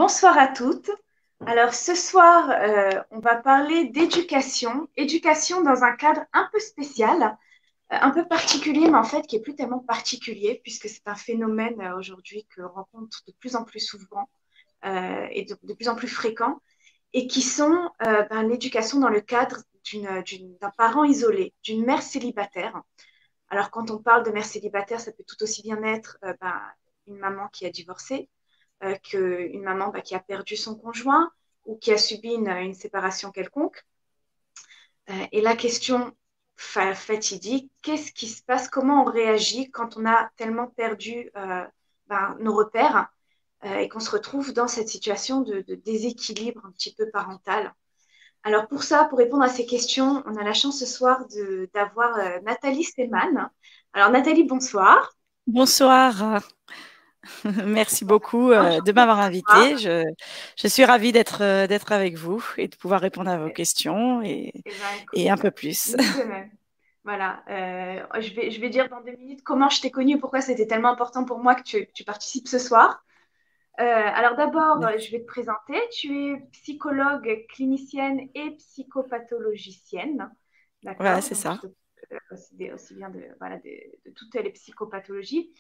Bonsoir à toutes. Alors ce soir, on va parler d'éducation, éducation dans un cadre un peu spécial, un peu particulier, mais en fait qui est plus tellement particulier puisque c'est un phénomène aujourd'hui que l'on rencontre de plus en plus souvent et de plus en plus fréquent, et qui sont l'éducation dans le cadre d'un parent isolé, d'une mère célibataire. Alors quand on parle de mère célibataire, ça peut tout aussi bien être une maman qui a divorcé, qu'une maman qui a perdu son conjoint ou qui a subi une séparation quelconque. Et la question fatidique, qu'est-ce qui se passe? Comment on réagit quand on a tellement perdu nos repères et qu'on se retrouve dans cette situation de déséquilibre un petit peu parental? Alors pour ça, pour répondre à ces questions, on a la chance ce soir d'avoir Nathalie Stemann. Alors Nathalie, bonsoir. Bonsoir, merci beaucoup de Enchantée m'avoir de te voir. invitée. Je suis ravie d'être avec vous et de pouvoir répondre à vos questions Eh ben, et un écoute, peu plus. nous de même. Voilà. Je vais dire dans 2 minutes comment je t'ai connue et pourquoi c'était tellement important pour moi que tu participes ce soir. Alors d'abord, je vais te présenter. Tu es psychologue clinicienne et psychopathologicienne. Voilà, D'accord? c'est Donc tu ça. t'occupes aussi bien voilà, de toutes les psychopathologies.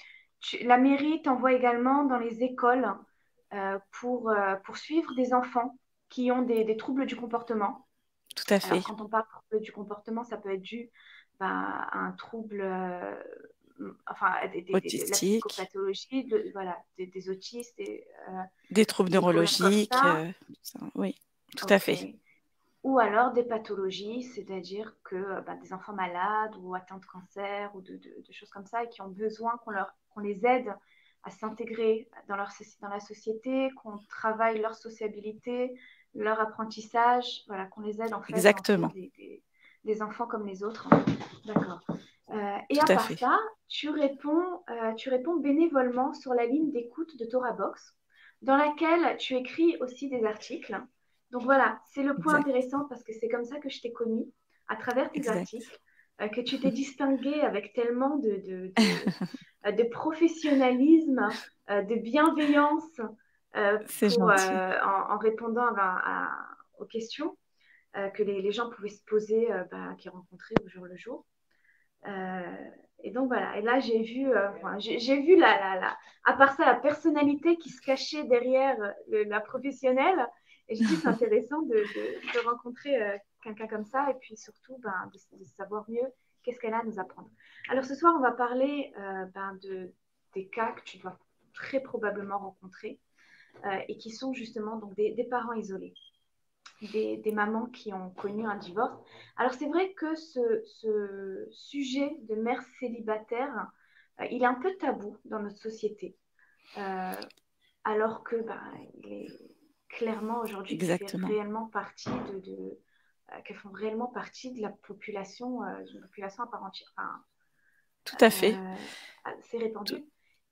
La mairie t'envoie également dans les écoles pour suivre des enfants qui ont des troubles du comportement. Tout à Alors, fait. quand on parle du comportement, ça peut être dû à un trouble, enfin, de la Autistique, psychopathologie, voilà, des autistes, des troubles des problèmes comme neurologiques, ça. tout ça. Oui, tout à OK. fait. Ou alors des pathologies, c'est-à-dire que des enfants malades ou atteints de cancer ou de choses comme ça et qui ont besoin qu'on les aide à s'intégrer dans la société, qu'on travaille leur sociabilité, leur apprentissage, voilà, qu'on les aide en fait à en faire Exactement. des enfants comme les autres. D'accord. Et Tout à à part fait. ça, tu réponds bénévolement sur la ligne d'écoute de Torah Box, dans laquelle tu écris aussi des articles. Donc voilà, c'est le point Exact. intéressant parce que c'est comme ça que je t'ai connue, à travers tes Exact. articles, que tu t'es distinguée avec tellement de professionnalisme, de bienveillance C'est gentil. en répondant aux questions que les gens pouvaient se poser, qu'ils rencontraient au jour le jour. Euh, et donc voilà, et là j'ai vu à part ça, la personnalité qui se cachait derrière la professionnelle. Et j'ai dit c'est intéressant de rencontrer quelqu'un comme ça et puis surtout de savoir mieux qu'est-ce qu'elle a à nous apprendre. Alors ce soir, on va parler des cas que tu dois très probablement rencontrer et qui sont justement donc des parents isolés, des mamans qui ont connu un divorce. Alors c'est vrai que ce sujet de mère célibataire, il est un peu tabou dans notre société, euh, alors que il est clairement aujourd'hui qui fait Exactement. réellement partie qui font réellement partie de la population, d'une population à part entière. Enfin, Tout à fait. c'est répandu.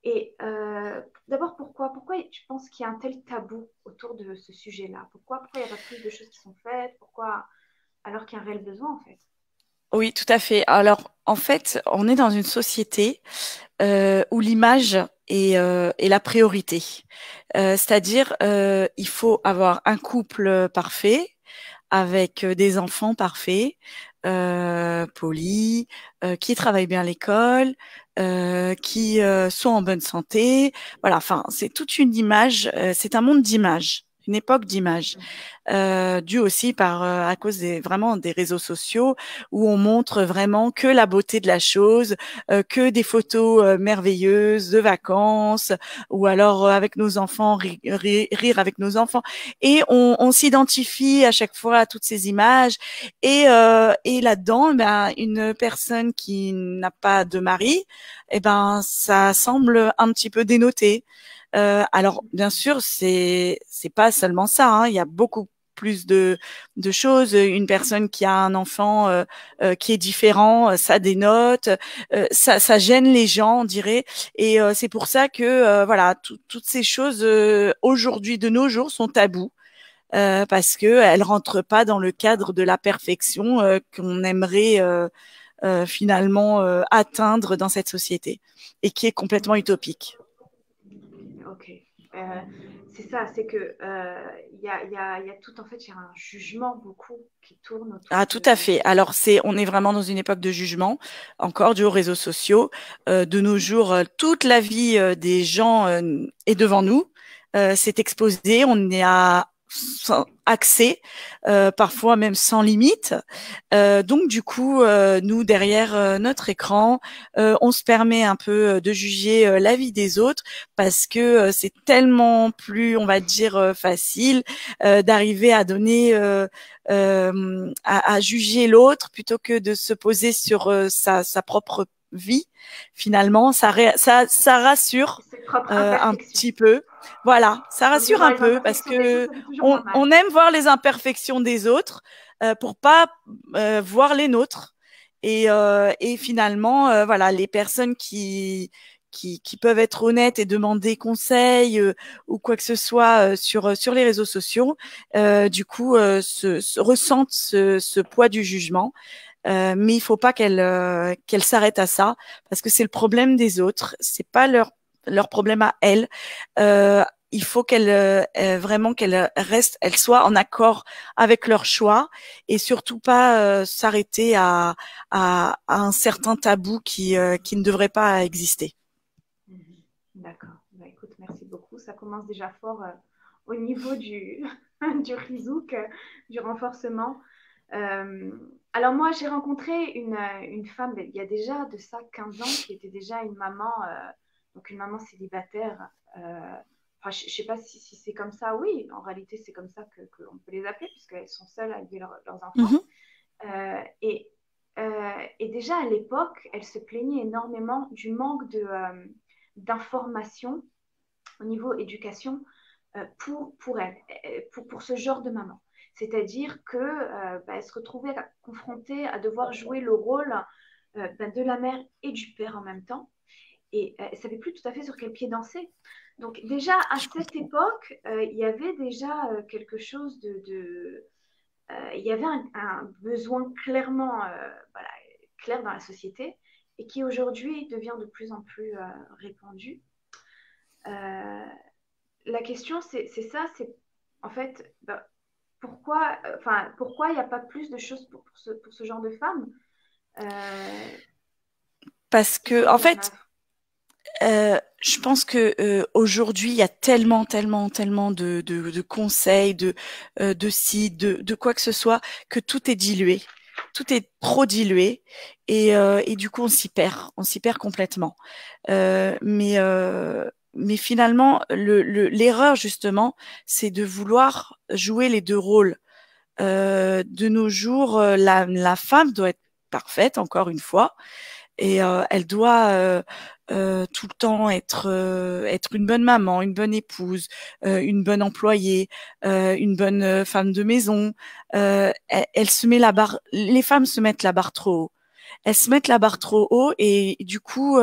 Et d'abord, pourquoi tu penses qu'il y a un tel tabou autour de ce sujet-là? Pourquoi il n'y a pas plus de choses qui sont faites? Pourquoi, alors qu'il y a un réel besoin, en fait? Oui, tout à fait. Alors, en fait, on est dans une société où l'image est la priorité. C'est-à-dire, il faut avoir un couple parfait avec des enfants parfaits, polis, qui travaillent bien à l'école, qui sont en bonne santé. Voilà, enfin, c'est toute une image, c'est un monde d'images, une époque d'images, due aussi à cause vraiment des réseaux sociaux où on montre vraiment que la beauté de la chose, que des photos merveilleuses de vacances ou alors avec nos enfants, rire avec nos enfants. Et on s'identifie à chaque fois à toutes ces images. Et là-dedans, ben, une personne qui n'a pas de mari, eh ben, ça semble un petit peu dénoté. Alors, bien sûr, c'est pas seulement ça, hein. Il y a beaucoup plus de choses. Une personne qui a un enfant qui est différent, ça dénote, ça gêne les gens, on dirait. Et c'est pour ça que voilà, toutes ces choses aujourd'hui de nos jours sont tabous. Parce que elles rentrent pas dans le cadre de la perfection qu'on aimerait finalement atteindre dans cette société et qui est complètement utopique. Ok. C'est ça, c'est que il y a tout, en fait, il y a un jugement beaucoup qui tourne autour Ah, tout à fait. Alors, on est vraiment dans une époque de jugement, encore dû aux réseaux sociaux. De nos jours, toute la vie des gens est devant nous. C'est exposé, on y a accès, parfois même sans limite. Donc, du coup, nous, derrière notre écran, on se permet un peu de juger la vie des autres parce que c'est tellement plus, on va dire, facile d'arriver à donner à juger l'autre plutôt que de se poser sur sa propre vie. Finalement, ça rassure ses propres un imperfections. petit peu. Voilà, ça Donc, de rassure voir un les peu parce imperfections des autres, que ça fait toujours moins mal. on aime voir les imperfections des autres pour pas voir les nôtres. Et finalement, voilà, les personnes qui peuvent être honnêtes et demander conseil ou quoi que ce soit sur les réseaux sociaux, du coup, ressentent ce poids du jugement. Mais il faut pas qu'elle s'arrête à ça parce que c'est le problème des autres, c'est pas leur problème à elles. Euh, il faut vraiment qu'elle reste, elle soit en accord avec leur choix et surtout pas s'arrêter à un certain tabou qui ne devrait pas exister. Mhm. D'accord. Bah, écoute, merci beaucoup. Ça commence déjà fort au niveau du rizouk, du renforcement. Euh, alors moi, j'ai rencontré une femme, il y a déjà de ça 15 ans, qui était déjà une maman, donc une maman célibataire. Enfin, je ne sais pas si c'est comme ça. Oui, en réalité, c'est comme ça qu'on peut les appeler, puisqu'elles sont seules à élever leurs enfants. Mhm. Euh, et, et déjà à l'époque, elle se plaignait énormément du manque d'informations au niveau éducation pour elle, pour ce genre de maman. C'est-à-dire qu'elle bah, se retrouvait confrontée à devoir jouer le rôle bah, de la mère et du père en même temps. Et elle ne savait plus tout à fait sur quel pied danser. Donc déjà à Je cette comprends. époque, il y avait déjà quelque chose il y avait un besoin clairement voilà, clair dans la société et qui aujourd'hui devient de plus en plus répandu. Euh, la question, c'est ça, c'est en fait, bah, pourquoi il n'y a pas plus de choses pour ce genre de femmes Parce qui que sont en mises en fait, œuvre. je pense que aujourd'hui, il y a tellement de conseils, de sites, de quoi que ce soit, que tout est dilué. Tout est trop dilué et du coup, on s'y perd complètement. Mais finalement, l'erreur justement, c'est de vouloir jouer les deux rôles. De nos jours, la femme doit être parfaite, encore une fois, et elle doit tout le temps être une bonne maman, une bonne épouse, une bonne employée, une bonne femme de maison. Elle se met la barre, les femmes se mettent la barre trop haut. Elles se mettent la barre trop haut et du coup,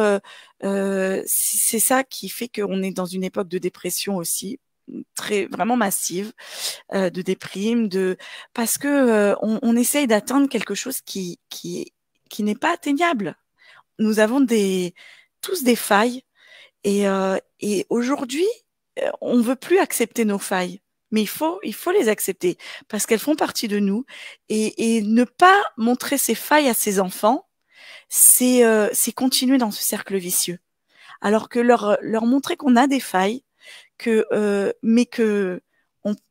c'est ça qui fait qu'on est dans une époque de dépression aussi très vraiment massive, de déprime, parce que on essaye d'atteindre quelque chose qui n'est pas atteignable. Nous avons tous des failles et aujourd'hui, on veut plus accepter nos failles. Mais il faut les accepter parce qu'elles font partie de nous et ne pas montrer ses failles à ses enfants, c'est continuer dans ce cercle vicieux. Alors que leur montrer qu'on a des failles, mais que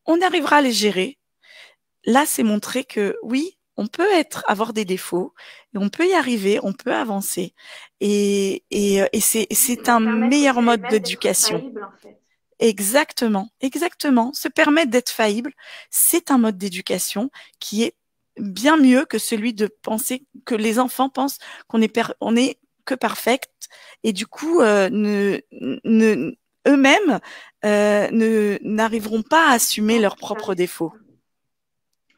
on arrivera à les gérer. Là, c'est montrer que oui, on peut avoir des défauts, et on peut y arriver, on peut avancer. Et Et c'est un leur permettre aussi meilleur à mode elles-mêmes d'être d'éducation. faillibles, en fait. Exactement, exactement. Se permettre d'être faillible, c'est un mode d'éducation qui est bien mieux que celui de penser que les enfants pensent on est que parfaite et du coup eux-mêmes ne n'arriveront pas à assumer Pas leurs tout à propres fait. défauts.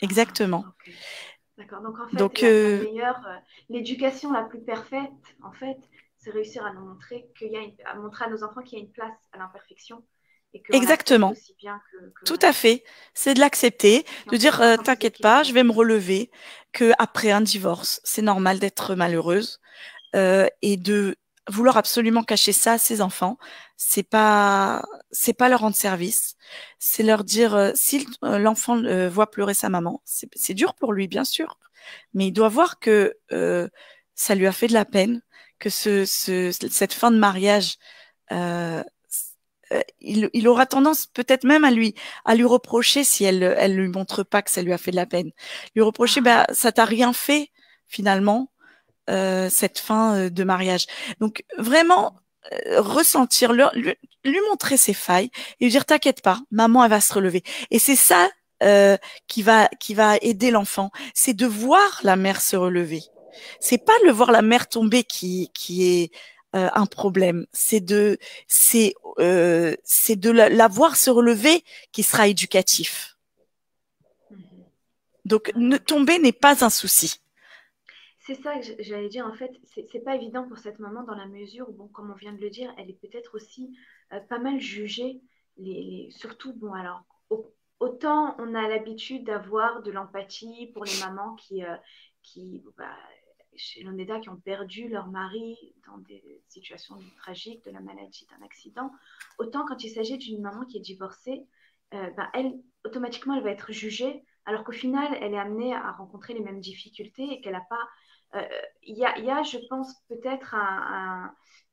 Exactement. Ok. D'accord. Donc, en fait, Donc la meilleure, l'éducation la plus parfaite, en fait, c'est réussir à nous montrer à montrer à nos enfants qu'il y a une place à l'imperfection et qu'on accepte exactement. aussi bien que Tout voilà, à fait. C'est de l'accepter, si on de se dire sent un peu t'inquiète pas, je déséquilibré. vais me relever, que après un divorce, c'est normal d'être malheureuse et de vouloir absolument cacher ça à ses enfants, c'est pas leur rendre service, c'est leur dire si l'enfant voit pleurer sa maman, c'est dur pour lui bien sûr, mais il doit voir que ça lui a fait de la peine, que cette fin de mariage, euh, il aura tendance peut-être même à lui reprocher si elle lui montre pas que ça lui a fait de la peine, lui reprocher bah ça t'a rien fait finalement cette fin de mariage. Donc vraiment ressentir, lui montrer ses failles et lui dire t'inquiète pas, maman elle va se relever. Et c'est ça qui va aider l'enfant, c'est de voir la mère se relever. C'est pas de voir la mère tomber qui est un problème. C'est de la voir se relever qui sera éducatif. Donc ne tomber n'est pas un souci. C'est ça que j'allais dire. En fait, c'est pas évident pour cette maman dans la mesure où, bon, comme on vient de le dire, elle est peut-être aussi pas mal jugée. Surtout, bon, alors, autant on a l'habitude d'avoir de l'empathie pour les mamans qui bah, chez l'ONEDA, qui ont perdu leur mari dans des situations tragiques, de la maladie, d'un accident, autant quand il s'agit d'une maman qui est divorcée, bah, elle, automatiquement, elle va être jugée, alors qu'au final, elle est amenée à rencontrer les mêmes difficultés et qu'elle n'a pas il y a, je pense, peut-être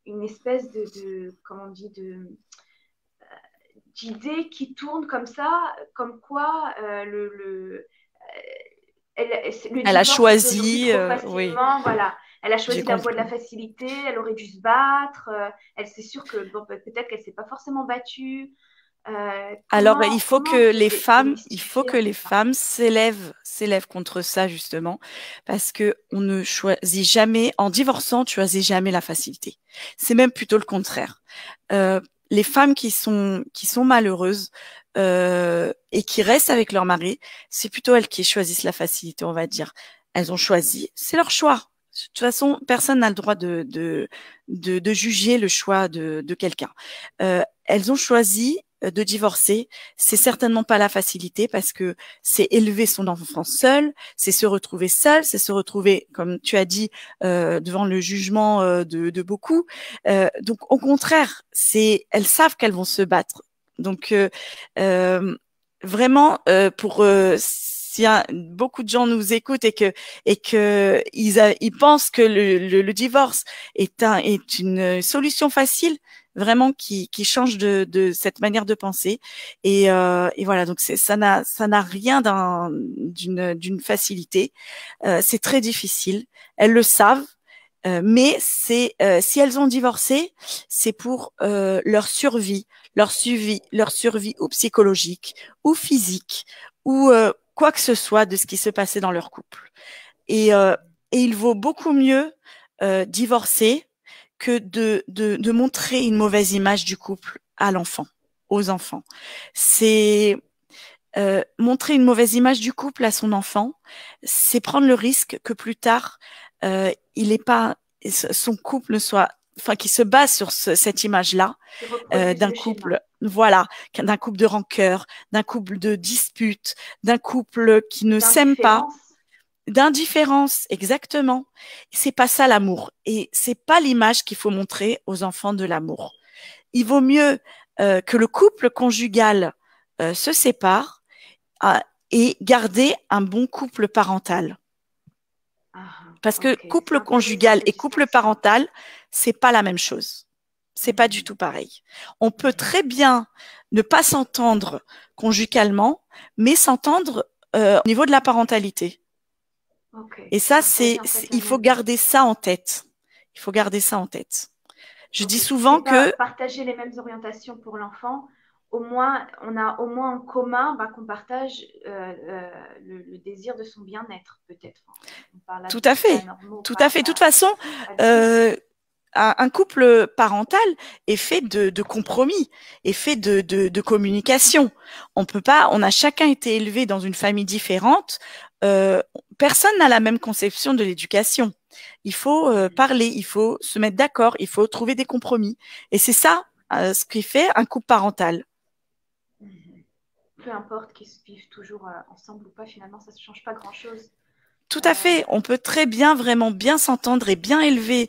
une espèce comment on dit, d'idée qui tourne comme ça, comme quoi le Elle a divorce se fait aujourd'hui choisi, trop oui, facilement. Voilà. Elle a j'ai choisi la voie de la compris. facilité, elle aurait dû se battre. Elle, c'est sûr que bon, peut-être qu'elle ne s'est pas forcément battue. Alors, Comment on peut il faut démystifier que un peu les ça? femmes s'élèvent contre ça, justement, parce que on ne choisit jamais, en divorçant, tu choisis jamais la facilité. C'est même plutôt le contraire. Euh, les femmes qui sont malheureuses, et qui restent avec leur mari, c'est plutôt elles qui choisissent la facilité, on va dire. Elles ont choisi, c'est leur choix. De toute façon, personne n'a le droit de juger le choix de quelqu'un. Elles ont choisi de divorcer, c'est certainement pas la facilité parce que c'est élever son enfant seul, c'est se retrouver seul, c'est se retrouver, comme tu as dit, devant le jugement de beaucoup. Donc au contraire, elles savent qu'elles vont se battre. Donc euh, vraiment, pour si beaucoup de gens nous écoutent et que ils pensent que le divorce est une solution facile, vraiment qui change de cette manière de penser et voilà, donc ça n'a rien d'une facilité, c'est très difficile, elles le savent, mais c'est si elles ont divorcé, c'est pour leur survie ou psychologique ou physique ou quoi que ce soit de ce qui se passait dans leur couple. Et, euh, et il vaut beaucoup mieux divorcer que de montrer une mauvaise image du couple à l'enfant, aux enfants. C'est montrer une mauvaise image du couple à son enfant, c'est prendre le risque que plus tard, il est pas son couple ne soit, enfin, qui se base sur cette image-là Qui reproduisent d'un le schéma. couple, voilà, d'un couple de rancœur, d'un couple de disputes, d'un couple qui ne s'aime pas, D'indifférence. d'indifférence, exactement. C'est pas ça l'amour, et c'est pas l'image qu'il faut montrer aux enfants de l'amour. Il vaut mieux que le couple conjugal se sépare et garder un bon couple parental. Parce que Ok, c'est couple intéressant conjugal cette et couple distinction. parental, c'est pas la même chose. C'est pas du Mhm, tout pareil. On peut mhm. très bien ne pas s'entendre conjugalement, mais s'entendre au niveau de la parentalité. Ok, Et ça, partager en fait la il faut même. garder ça en tête. Il faut garder ça en tête. Je Ok, dis si ce n'est souvent pas que partager les mêmes orientations pour l'enfant, au moins on a au moins en commun bah, qu'on partage le désir de son bien-être, peut-être. Enfin, on parle là tout de à cas fait, normaux, tout à fait. De toute pas façon, adultes. euh, un couple parental est fait de compromis, est fait de communication. On a chacun été élevé dans une famille différente. Euh, Personne n'a la même conception de l'éducation. Il faut Mhm, parler, il faut se mettre d'accord, il faut trouver des compromis. Et c'est ça ce qui fait un couple parental. mhm. Peu importe qu'ils vivent toujours ensemble ou pas, finalement, ça ne change pas grand-chose. Tout à Euh, fait. On peut très bien, vraiment bien s'entendre et bien élever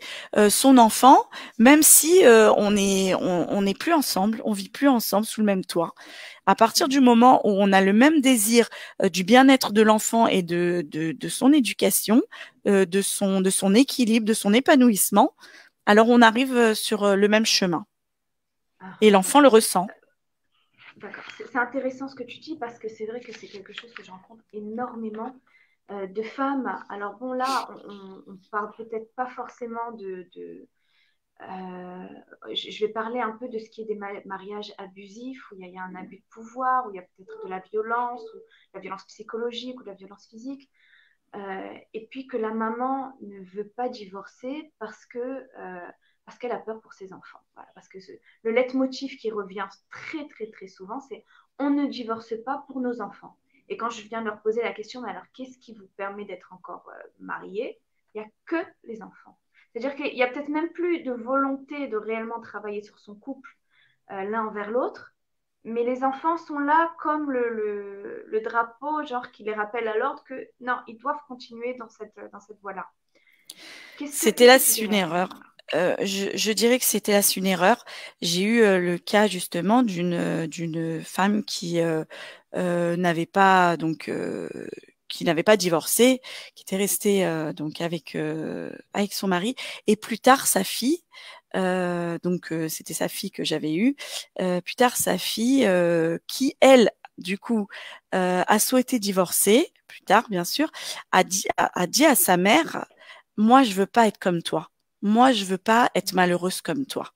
son enfant, même si on n'est plus ensemble, on vit plus ensemble sous le même toit. À partir du moment où on a le même désir du bien-être de l'enfant et de son éducation, de son équilibre, de son épanouissement, alors on arrive sur le même chemin. Et l'enfant le d'accord. ressent. D'accord. C'est intéressant ce que tu dis parce que c'est vrai que c'est quelque chose que je rencontre énormément de femmes. Alors bon, là, on parle peut-être pas forcément euh, je vais parler un peu de ce qui est des mariages abusifs, où il y a un abus de pouvoir, où il y a peut-être de la violence, ou de la violence psychologique, ou de la violence physique. Et puis que la maman ne veut pas divorcer parce qu'elle a peur pour ses enfants. Voilà, parce que le leitmotiv qui revient très très très souvent, c'est on ne divorce pas pour nos enfants. Et quand je viens leur poser la question, mais alors qu'est-ce qui vous permet d'être encore marié? Il n'y a que les enfants. C'est-à-dire qu'il n'y a peut-être même plus de volonté de réellement travailler sur son couple l'un envers l'autre, mais les enfants sont là comme le drapeau, genre qui les rappelle à l'ordre que non, ils doivent continuer dans cette voie-là. C'était Qu'est-ce là, que tu c'est une dirais à ces erreur. mamans-là? Je dirais que c'était là, c'est une erreur. J'ai eu le cas justement d'une femme qui n'avait pas qui n'avait pas divorcé, qui était restée donc avec son mari. Et plus tard, sa fille, c'était sa fille que j'avais eue. Plus tard, sa fille qui elle du coup a souhaité divorcer. Plus tard, bien sûr, a dit à sa mère, moi, je veux pas être comme toi. Moi, je veux pas être malheureuse comme toi.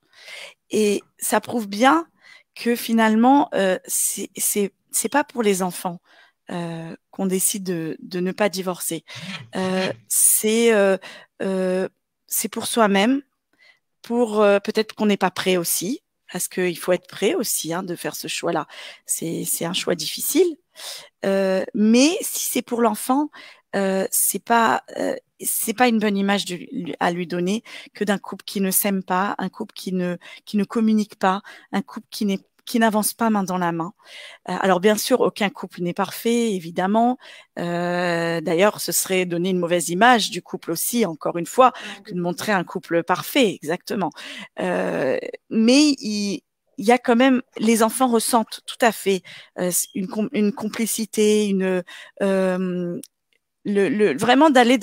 Et ça prouve bien que finalement, c'est pas pour les enfants qu'on décide de ne pas divorcer. Euh, c'est euh, euh, c'est pour soi-même, pour peut-être qu'on n'est pas prêt aussi, parce qu'il faut être prêt aussi hein, de faire ce choix-là. C'est un choix difficile. Mais si c'est pour l'enfant, c'est pas une bonne image à lui donner que d'un couple qui ne s'aime pas, un couple qui ne communique pas, un couple qui n'avance pas main dans la main. Alors bien sûr, aucun couple n'est parfait, évidemment. D'ailleurs, ce serait donner une mauvaise image du couple aussi, encore une fois, Ouais, que de montrer un couple parfait, exactement. Euh, mais il y a quand même, les enfants ressentent tout à fait une complicité, vraiment d'aller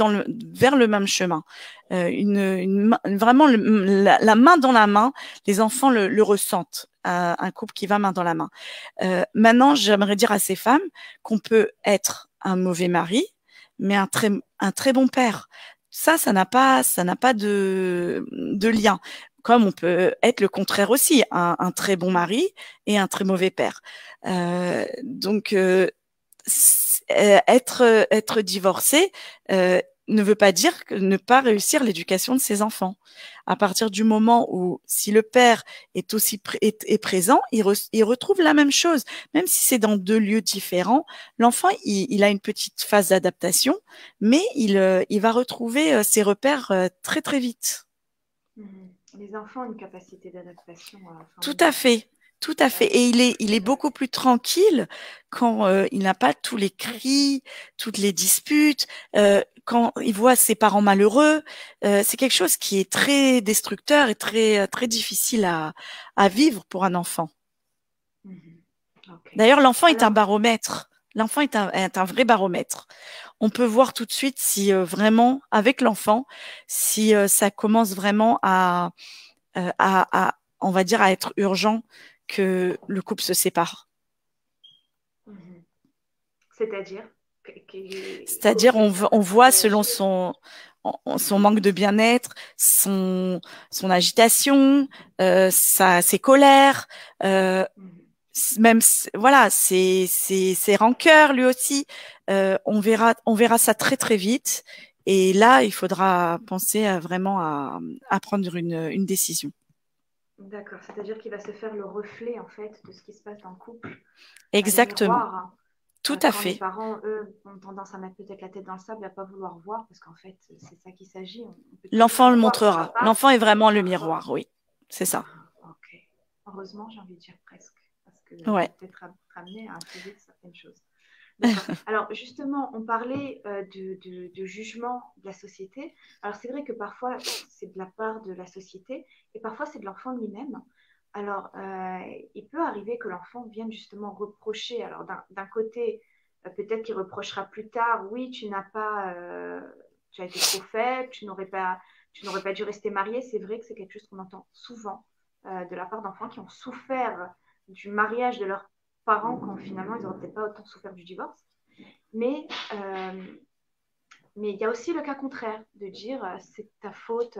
vers le même chemin. Vraiment la main dans la main, les enfants le ressentent. Un couple qui va main dans la main. Maintenant, j'aimerais dire à ces femmes qu'on peut être un mauvais mari, mais un très bon père. Ça n'a pas de lien. Comme on peut être le contraire aussi, un très bon mari et un très mauvais père. Donc, être divorcé ne veut pas dire que ne pas réussir l'éducation de ses enfants. À partir du moment où, si le père est aussi est présent, il retrouve la même chose, même si c'est dans deux lieux différents. L'enfant, il a une petite phase d'adaptation, mais il va retrouver ses repères très très vite. Mhm. Les enfants ont une capacité d'adaptation Tout à formidable. fait, tout à fait. Et il est C'est vrai. beaucoup plus tranquille quand il n'a pas tous les cris, toutes les disputes, quand il voit ses parents malheureux. C'est quelque chose qui est très destructeur et très difficile à vivre pour un enfant. Mhm. Ok. D'ailleurs, l'enfant est un Alors, baromètre. L'enfant est un vrai baromètre. On peut voir tout de suite si vraiment, avec l'enfant, si ça commence vraiment on va dire, à être urgent que le couple se sépare. mhm. C'est-à-dire, C'est-à-dire, comment on est-ce qu'il voit selon réagit? son manque de bien-être, son agitation, ses colères, euh, Mhm. même, voilà, ses rancœurs lui aussi. On verra ça très, très vite. Et là, il faudra penser vraiment à prendre une décision. D'accord, c'est-à-dire qu'il va se faire le reflet en fait de ce qui se passe dans le couple, le Exactement. miroir, hein. Tout à Quand les fait. parents, eux, ont tendance à mettre peut-être la tête dans le sable, à pas vouloir voir, parce qu'en fait, c'est ça qu'il s'agit. On peut toujours L'enfant tout le voir, ça va montrera. pas. L'enfant est vraiment le L'enfant. miroir, oui. C'est ça. Ah, ok. Heureusement, j'ai envie de dire presque, parce que ça Ouais. peut être amené à influer certaines choses. D'accord. Alors justement, on parlait de jugement de la société. Alors c'est vrai que parfois c'est de la part de la société et parfois c'est de l'enfant lui-même. Alors il peut arriver que l'enfant vienne justement reprocher. Alors d'un côté, peut-être qu'il reprochera plus tard, oui, tu as été trop faible, tu n'aurais pas dû rester marié. C'est vrai que c'est quelque chose qu'on entend souvent de la part d'enfants qui ont souffert du mariage de leurs parents quand finalement ils n'auraient peut-être pas autant souffert du divorce. Mais mais il y a aussi le cas contraire de dire c'est ta faute,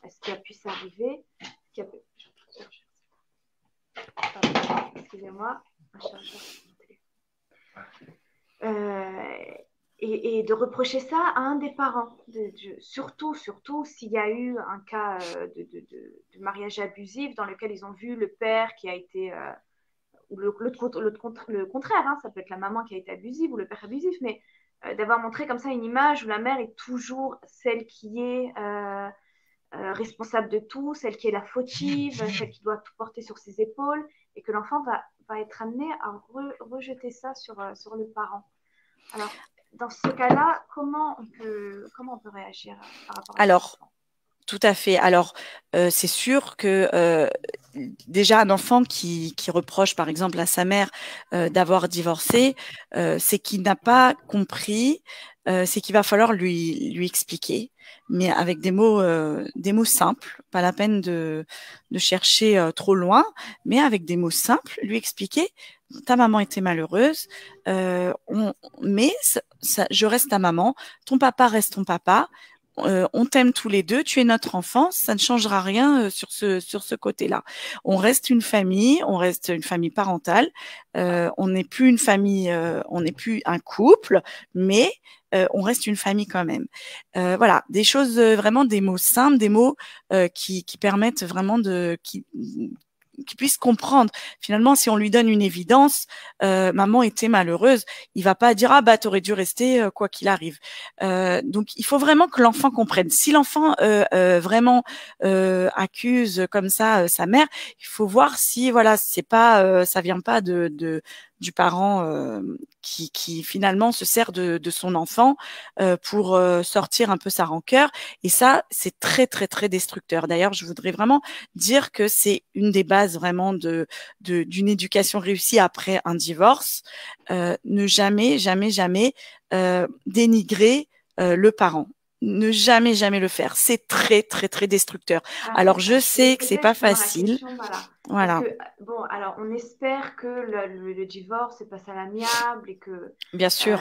ce qui a pu s'arriver. Qui a... Excusez-moi, un chargeur. Et de reprocher ça à un des parents, surtout s'il y a eu un cas de mariage abusif dans lequel ils ont vu le père qui a été ou le contraire, hein, ça peut être la maman qui a été abusive ou le père abusif, mais d'avoir montré comme ça une image où la mère est toujours celle qui est responsable de tout, celle qui est la fautive, celle qui doit tout porter sur ses épaules, et que l'enfant va être amené à rejeter ça sur le parent. Alors, dans ce cas-là, comment on peut réagir par rapport à ça? Alors, tout à fait. Alors, c'est sûr que déjà un enfant qui reproche, par exemple, à sa mère d'avoir divorcé, c'est qu'il n'a pas compris, c'est qu'il va falloir lui expliquer, mais avec des mots simples, pas la peine de chercher trop loin, mais avec des mots simples, lui expliquer. Ta maman était malheureuse, mais je reste ta maman, ton papa reste ton papa. On t'aime tous les deux, tu es notre enfant, ça ne changera rien sur ce côté-là. On reste une famille parentale. On n'est plus une famille, on n'est plus un couple, mais on reste une famille quand même. Voilà, des choses vraiment, des mots simples, des mots qui permettent vraiment qui puisse comprendre. Finalement, si on lui donne une évidence, maman était malheureuse, il va pas dire ah bah t'aurais dû rester quoi qu'il arrive. Donc il faut vraiment que l'enfant comprenne. Si l'enfant vraiment accuse comme ça sa mère, il faut voir si voilà c'est pas ça vient pas du parent qui finalement se sert de son enfant pour sortir un peu sa rancœur. Et ça, c'est très, très, très destructeur. D'ailleurs, je voudrais vraiment dire que c'est une des bases vraiment d'une éducation réussie après un divorce. Ne jamais, jamais, jamais dénigrer le parent. Ne jamais, jamais le faire. C'est très, très, très destructeur. Alors, je sais que c'est pas facile. Voilà. Parce que, bon, alors on espère que le divorce se passe à l'amiable bien sûr,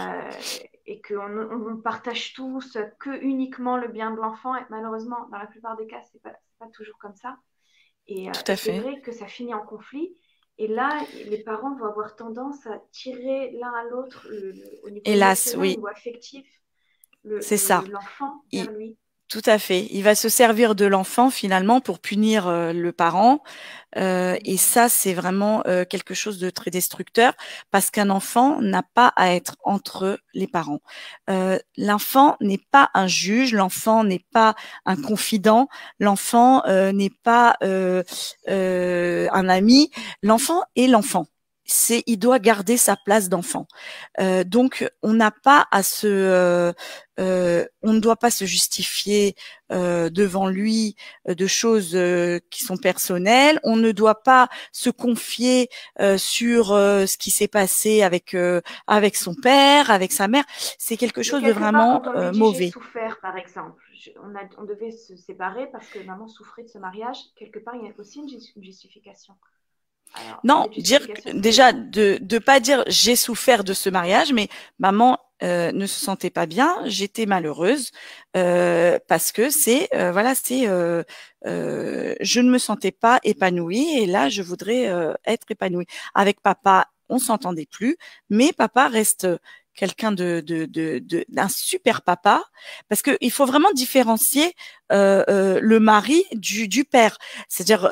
et qu'on partage tous que uniquement le bien de l'enfant. Et malheureusement, dans la plupart des cas, c'est pas toujours comme ça. Et c'est vrai que ça finit en conflit. Et là, les parents vont avoir tendance à tirer l'un à l'autre au niveau émotionnel ou affectif l'enfant vers lui. Tout à fait. Il va se servir de l'enfant finalement pour punir le parent. Et ça, c'est vraiment quelque chose de très destructeur parce qu'un enfant n'a pas à être entre les parents. L'enfant n'est pas un juge, l'enfant n'est pas un confident, l'enfant n'est pas un ami. L'enfant est l'enfant. Il doit garder sa place d'enfant. Donc, on n'a pas à on ne doit pas se justifier devant lui de choses qui sont personnelles. On ne doit pas se confier sur ce qui s'est passé avec son père, avec sa mère. C'est quelque chose de vraiment mauvais. J'ai souffert, par exemple. On devait se séparer parce que maman souffrait de ce mariage. Quelque part, il y a aussi une justification. Alors, non, déjà de pas dire j'ai souffert de ce mariage, mais maman ne se sentait pas bien, j'étais malheureuse parce que je ne me sentais pas épanouie et là je voudrais être épanouie. Avec papa, on s'entendait plus, mais papa reste quelqu'un d'un super papa, parce que il faut vraiment différencier le mari du père, c'est-à-dire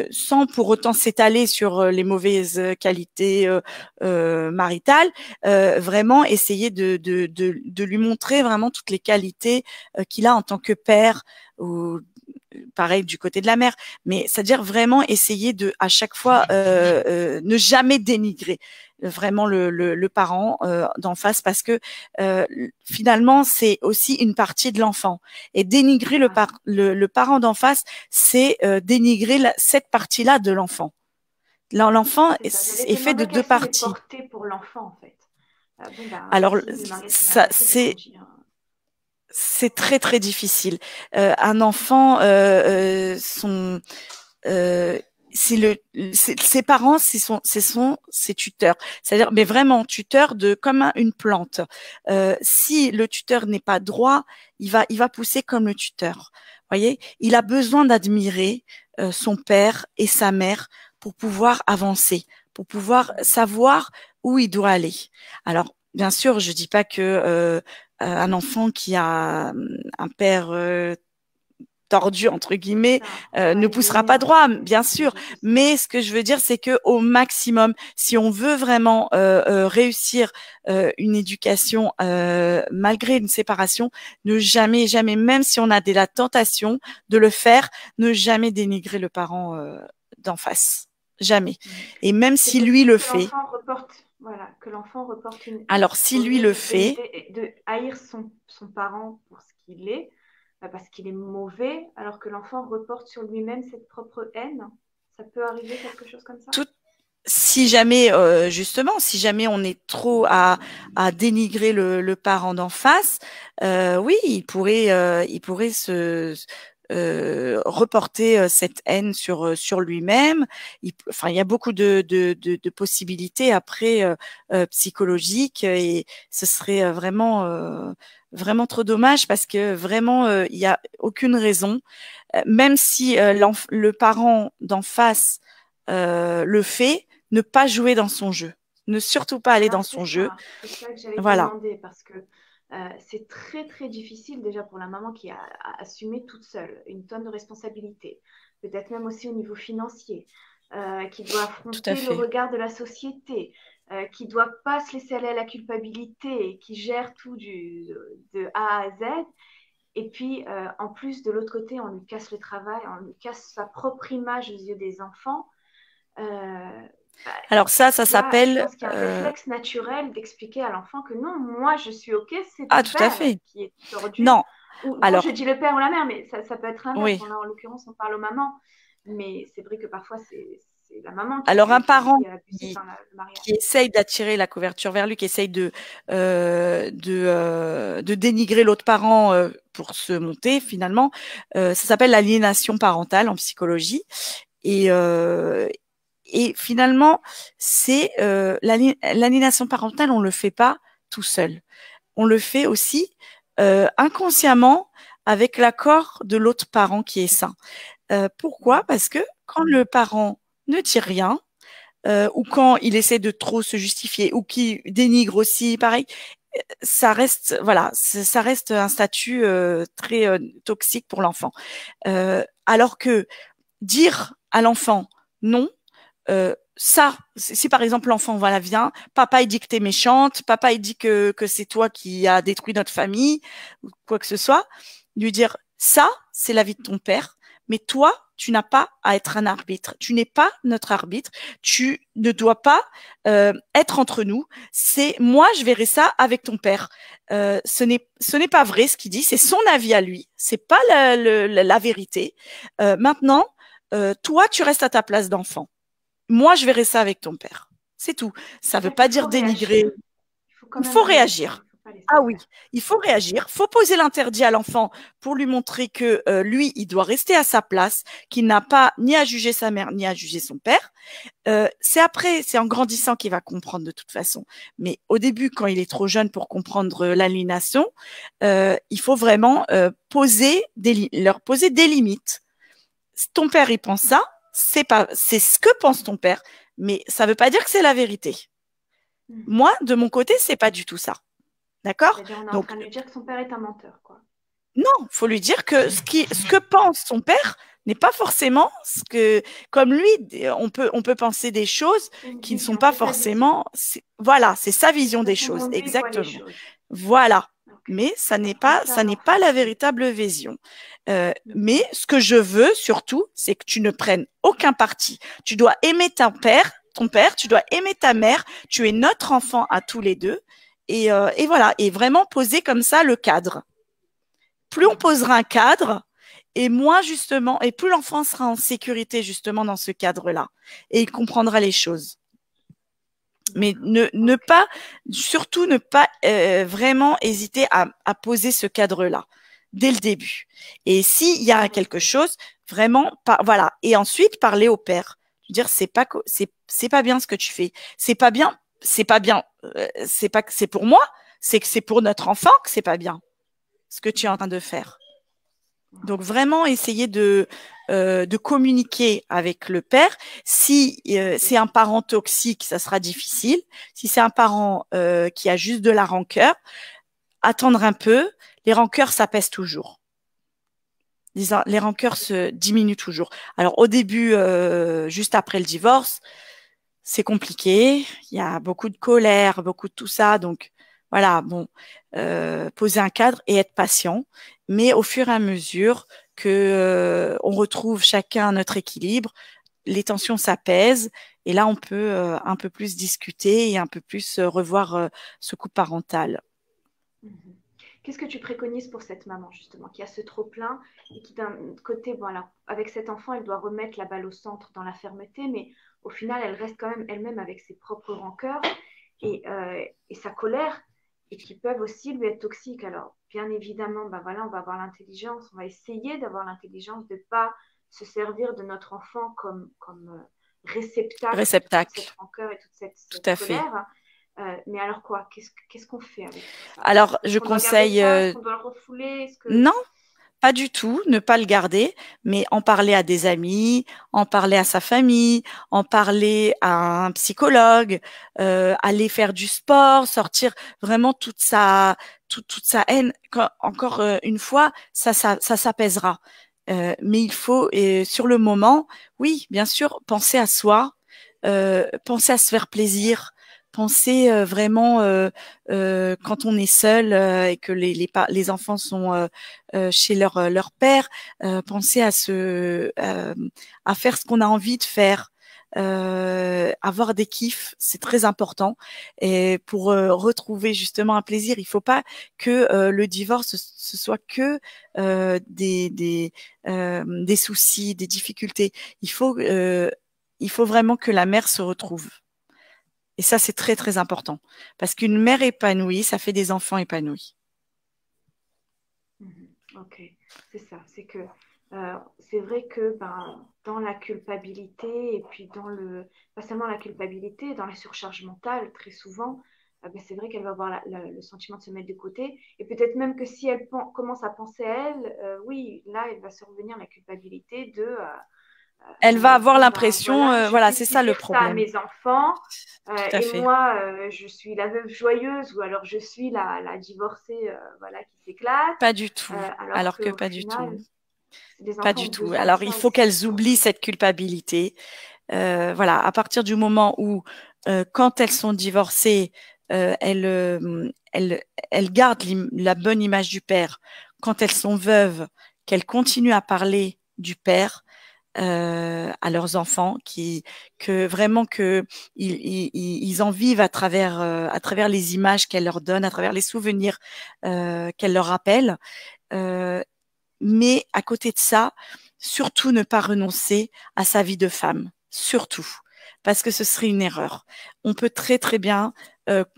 sans pour autant s'étaler sur les mauvaises qualités maritales, vraiment essayer de lui montrer vraiment toutes les qualités qu'il a en tant que père, ou pareil du côté de la mère, mais c'est-à-dire vraiment essayer à chaque fois ne jamais dénigrer. vraiment le parent d'en face, parce que finalement, c'est aussi une partie de l'enfant. Et dénigrer le parent d'en face, c'est dénigrer cette partie-là de l'enfant. L'enfant est fait de deux parties. Portée pour l'enfant, en fait. Bon, bah, alors, ça, c'est très, très difficile. Un enfant, ses parents, ses tuteurs. C'est-à-dire, mais vraiment tuteurs comme une plante. Si le tuteur n'est pas droit, il va pousser comme le tuteur. Voyez, il a besoin d'admirer son père et sa mère pour pouvoir avancer, pour pouvoir savoir où il doit aller. Alors, bien sûr, je dis pas que un enfant qui a un père tordu entre guillemets ne poussera pas droit, bien sûr, mais ce que je veux dire, c'est que au maximum, si on veut vraiment réussir une éducation malgré une séparation, ne jamais, même si on a la tentation de le faire, ne jamais dénigrer le parent d'en face, jamais. Et même si lui le fait. Voilà, que l'enfant reporte une. Alors, si lui le fait. De haïr son parent pour ce qu'il est, parce qu'il est mauvais, alors que l'enfant reporte sur lui-même cette propre haine. Ça peut arriver quelque chose comme ça? Si jamais, justement, si jamais on est trop à dénigrer le parent d'en face, oui, il pourrait se reporter cette haine sur lui-même. Enfin, il y a beaucoup de possibilités après psychologiques, et ce serait vraiment trop dommage, parce que vraiment il y a aucune raison, même si le parent d'en face le fait, ne pas jouer dans son jeu, ne surtout pas aller dans son jeu. C'est ça que j'allais te demander, parce que c'est très très difficile déjà pour la maman qui a assumé toute seule une tonne de responsabilités, peut-être même aussi au niveau financier, qui doit affronter le regard de la société, qui doit pas se laisser aller à la culpabilité, et qui gère tout de A à Z. Et puis, en plus, de l'autre côté, on lui casse le travail, on lui casse sa propre image aux yeux des enfants. Alors ça s'appelle. Je pense qu'il y a un réflexe naturel d'expliquer à l'enfant que non, moi je suis ok, c'est tout père à fait. Qui est tordu. Non. Alors, je dis le père ou la mère, mais ça peut être l'inverse. Oui. En l'occurrence, on parle aux mamans, mais c'est vrai que parfois c'est la maman qui. Alors un parent qui essaye d'attirer la couverture vers lui, qui essaye de dénigrer l'autre parent pour se monter, finalement, ça s'appelle l'aliénation parentale en psychologie. Et finalement, c'est l'aliénation parentale, on le fait pas tout seul. On le fait aussi inconsciemment avec l'accord de l'autre parent qui est sain. Pourquoi? Parce que quand le parent ne dit rien, ou quand il essaie de trop se justifier, ou qui dénigre aussi, pareil, ça reste un statut très toxique pour l'enfant. Alors que dire à l'enfant non, ça, si par exemple l'enfant vient, papa il dit que t'es méchante, papa il dit que c'est toi qui as détruit notre famille, ou quoi que ce soit, lui dire ça, c'est la vie de ton père, mais toi, tu n'as pas à être un arbitre. Tu n'es pas notre arbitre. Tu ne dois pas être entre nous. C'est moi, je verrai ça avec ton père. Ce n'est pas vrai ce qu'il dit. C'est son avis à lui. C'est pas la vérité. Maintenant, toi, tu restes à ta place d'enfant. Moi, je verrai ça avec ton père. C'est tout. Ça ne veut pas dire dénigrer. Il faut réagir. Ah oui, il faut réagir. Il faut poser l'interdit à l'enfant pour lui montrer que lui, il doit rester à sa place, qu'il n'a pas ni à juger sa mère, ni à juger son père. C'est en grandissant qu'il va comprendre de toute façon. Mais au début, quand il est trop jeune pour comprendre l'aliénation, il faut vraiment leur poser des limites. Ton père, il pense ça, c'est ce que pense ton père, mais ça ne veut pas dire que c'est la vérité. Moi, de mon côté, c'est pas du tout ça. D'accord? On est en train de lui dire que son père est un menteur, quoi. Non, faut lui dire que ce que pense son père n'est pas forcément ce que, comme lui, on peut penser des choses qui ne sont pas forcément. Voilà, c'est sa vision des choses, exactement. Voilà. Mais ça n'est pas la véritable vision. Mais ce que je veux surtout, c'est que tu ne prennes aucun parti. Tu dois aimer ton père ton père, tu dois aimer ta mère, tu es notre enfant à tous les deux. Et voilà, et vraiment poser comme ça le cadre. Plus on posera un cadre, et moins justement, et plus l'enfant sera en sécurité justement dans ce cadre-là, et il comprendra les choses. Mais ne pas, surtout ne pas vraiment hésiter à poser ce cadre-là dès le début. Et s'il y a quelque chose, vraiment, voilà. Et ensuite, parler au père. Dire, c'est pas bien ce que tu fais. C'est pas bien, c'est pas bien. C'est pas que c'est pour moi, c'est que c'est pour notre enfant que c'est pas bien ce que tu es en train de faire. Donc vraiment essayer de communiquer avec le père. Si c'est un parent toxique, ça sera difficile. Si c'est un parent qui a juste de la rancœur, attendre un peu. Les rancœurs s'apaisent toujours. Les rancœurs se diminuent toujours. Alors au début, juste après le divorce, c'est compliqué. Il y a beaucoup de colère, beaucoup de tout ça. Donc voilà, bon, poser un cadre et être patient. Mais au fur et à mesure que on retrouve chacun notre équilibre, les tensions s'apaisent et là on peut un peu plus discuter et un peu plus revoir ce couple parental. Qu'est-ce que tu préconises pour cette maman, justement, qui a ce trop-plein et qui, d'un côté, voilà, avec cet enfant, elle doit remettre la balle au centre dans la fermeté, mais au final, elle reste quand même elle-même avec ses propres rancœurs et sa colère, et qui peuvent aussi lui être toxiques. Alors, bien évidemment, ben voilà, on va avoir l'intelligence, on va essayer d'avoir l'intelligence de ne pas se servir de notre enfant comme réceptacle de toute cette rancœur et toute cette colère. Mais alors quoi? Qu'est-ce qu'on fait avec tout ça? Alors, je conseille... Est-ce qu'on doit le refouler? Non, pas du tout, ne pas le garder, mais en parler à des amis, en parler à sa famille, en parler à un psychologue, aller faire du sport, sortir vraiment toute sa haine. Encore une fois, ça s'apaisera. Mais il faut, sur le moment, oui, bien sûr, penser à soi, penser à se faire plaisir, penser vraiment quand on est seul et que les enfants sont chez leur père, penser à faire ce qu'on a envie de faire. Avoir des kiffs, c'est très important. Et pour retrouver justement un plaisir, il faut pas que le divorce ce soit que des soucis, des difficultés. Il faut vraiment que la mère se retrouve. Et ça, c'est très, très important. Parce qu'une mère épanouie, ça fait des enfants épanouis. Ok, c'est ça. C'est que c'est vrai que dans la culpabilité et puis pas seulement la culpabilité, dans la surcharge mentale, très souvent, c'est vrai qu'elle va avoir le sentiment de se mettre de côté. Et peut-être même que si elle commence à penser à elle, oui, là, elle va survenir la culpabilité de elle va avoir l'impression, voilà, voilà, c'est ça le problème. Ça à mes enfants, Tout à et fait. moi, je suis la veuve joyeuse, ou alors je suis la divorcée, voilà, qui s'éclate. Pas du tout. Alors que pas du tout. Pas du tout. Alors il faut qu'elles oublient cette culpabilité. Voilà, à partir du moment où, quand elles sont divorcées, elles gardent la bonne image du père. Quand elles sont veuves, qu'elles continuent à parler du père à leurs enfants, que vraiment que ils en vivent à travers les images qu'elle leur donne, à travers les souvenirs qu'elle leur rappelle. Mais à côté de ça, surtout ne pas renoncer à sa vie de femme, surtout, parce que ce serait une erreur. On peut très très bien,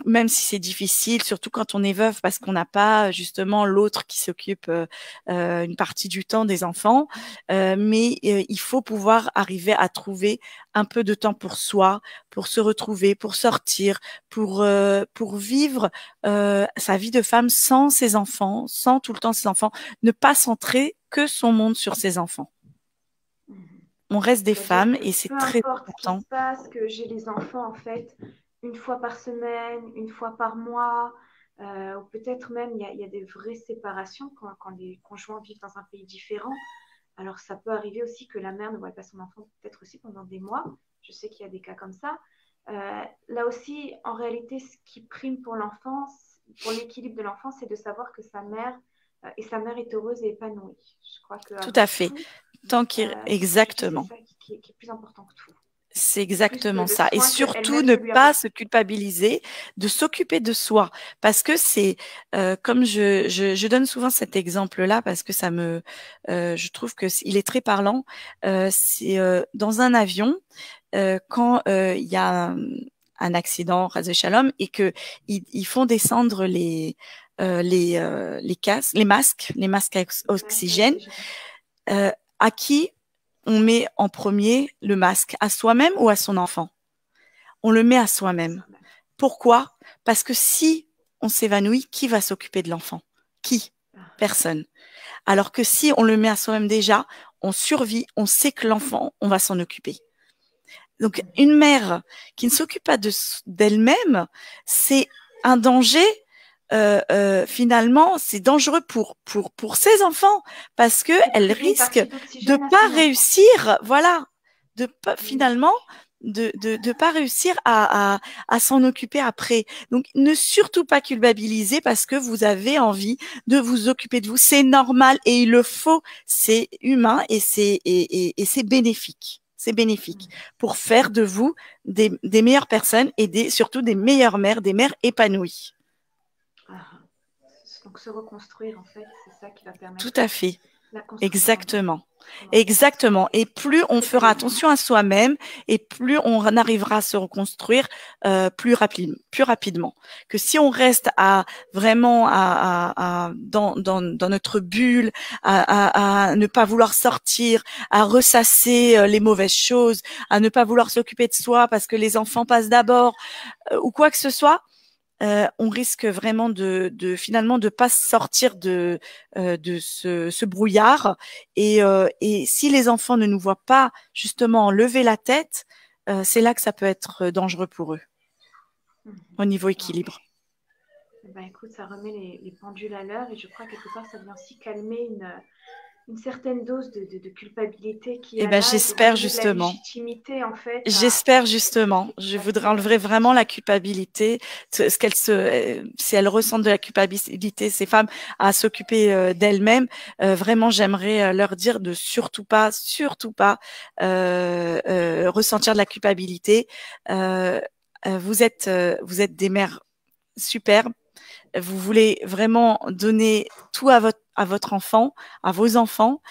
même si c'est difficile, surtout quand on est veuve, parce qu'on n'a pas justement l'autre qui s'occupe une partie du temps des enfants, mais il faut pouvoir arriver à trouver un peu de temps pour soi, pour se retrouver, pour sortir, pour vivre sa vie de femme sans ses enfants, sans tout le temps ses enfants, ne pas centrer que son monde sur ses enfants. On reste des femmes et c'est très important. Peu importe ce qui se passe, que j'ai les enfants en fait une fois par semaine, une fois par mois, ou peut-être même il y a des vraies séparations quand les conjoints vivent dans un pays différent. Alors ça peut arriver aussi que la mère ne voit pas son enfant peut-être aussi pendant des mois. Je sais qu'il y a des cas comme ça. Là aussi, en réalité, ce qui prime pour l'enfance, pour l'équilibre de l'enfant, c'est de savoir que sa mère est heureuse et épanouie. Je crois que tout à fait. Tant qu'il exactement. C'est ça qui est plus important que tout. C'est plus exactement le ça. Et soin surtout, qu'elle-même ne peut lui pas apporter. se culpabiliser, de s'occuper de soi. Parce que c'est, comme je donne souvent cet exemple-là, parce que je trouve que il est très parlant. C'est dans un avion, quand il y a un accident, ras shalom, et que ils font descendre les casques, les masques à Ouais, ça, oxygène. c'est génial. Euh, à qui on met en premier le masque? À soi-même ou à son enfant? On le met à soi-même. Soi-même. Pourquoi? Parce que si on s'évanouit, qui va s'occuper de l'enfant? Qui? Ah, Personne. Alors que si on le met à soi-même déjà, on survit, on sait que l'enfant, on va s'en occuper. Donc, mhm. une mère qui ne s'occupe pas d'elle-même, c'est un danger. Finalement, c'est dangereux pour ses enfants parce que C'est elle priver une risque partie de d'oxygène à pas son enfant. réussir, voilà, de pas Oui. finalement de pas réussir à s'en occuper après. Donc, ne surtout pas culpabiliser parce que vous avez envie de vous occuper de vous. C'est normal et il le faut. C'est humain et et c'est bénéfique. C'est bénéfique Mhm. pour faire de vous des meilleures personnes et surtout des meilleures mères, des mères épanouies. Ah, donc se reconstruire, en fait, c'est ça qui va Tout permettre à fait. la construction Exactement. d'enfants. Exactement. Et plus on Très fera belle. attention à soi-même et plus on arrivera à se reconstruire plus rapidement. Que si on reste à vraiment dans notre bulle, à ne pas vouloir sortir, à ressasser les mauvaises choses, à ne pas vouloir s'occuper de soi parce que les enfants passent d'abord ou quoi que ce soit, on risque vraiment finalement de pas sortir de ce brouillard et si les enfants ne nous voient pas justement lever la tête, c'est là que ça peut être dangereux pour eux Mhm. au niveau Wow. équilibre. Eh ben, écoute, ça remet les pendules à l'heure et je crois quelque part ça vient aussi calmer une certaine dose de culpabilité qu'il y Eh a ben là et de j'espère redonner de la justement. légitimité en fait J'espère à ce justement. qui se Je passe voudrais bien dans enlever notre vraiment vie. la culpabilité, si elles ressentent de la culpabilité, ces femmes, à s'occuper d'elles-mêmes. Vraiment, j'aimerais leur dire de surtout pas ressentir de la culpabilité. Euh, vous êtes des mères superbes. Vous voulez vraiment donner tout à votre enfant, à vos enfants.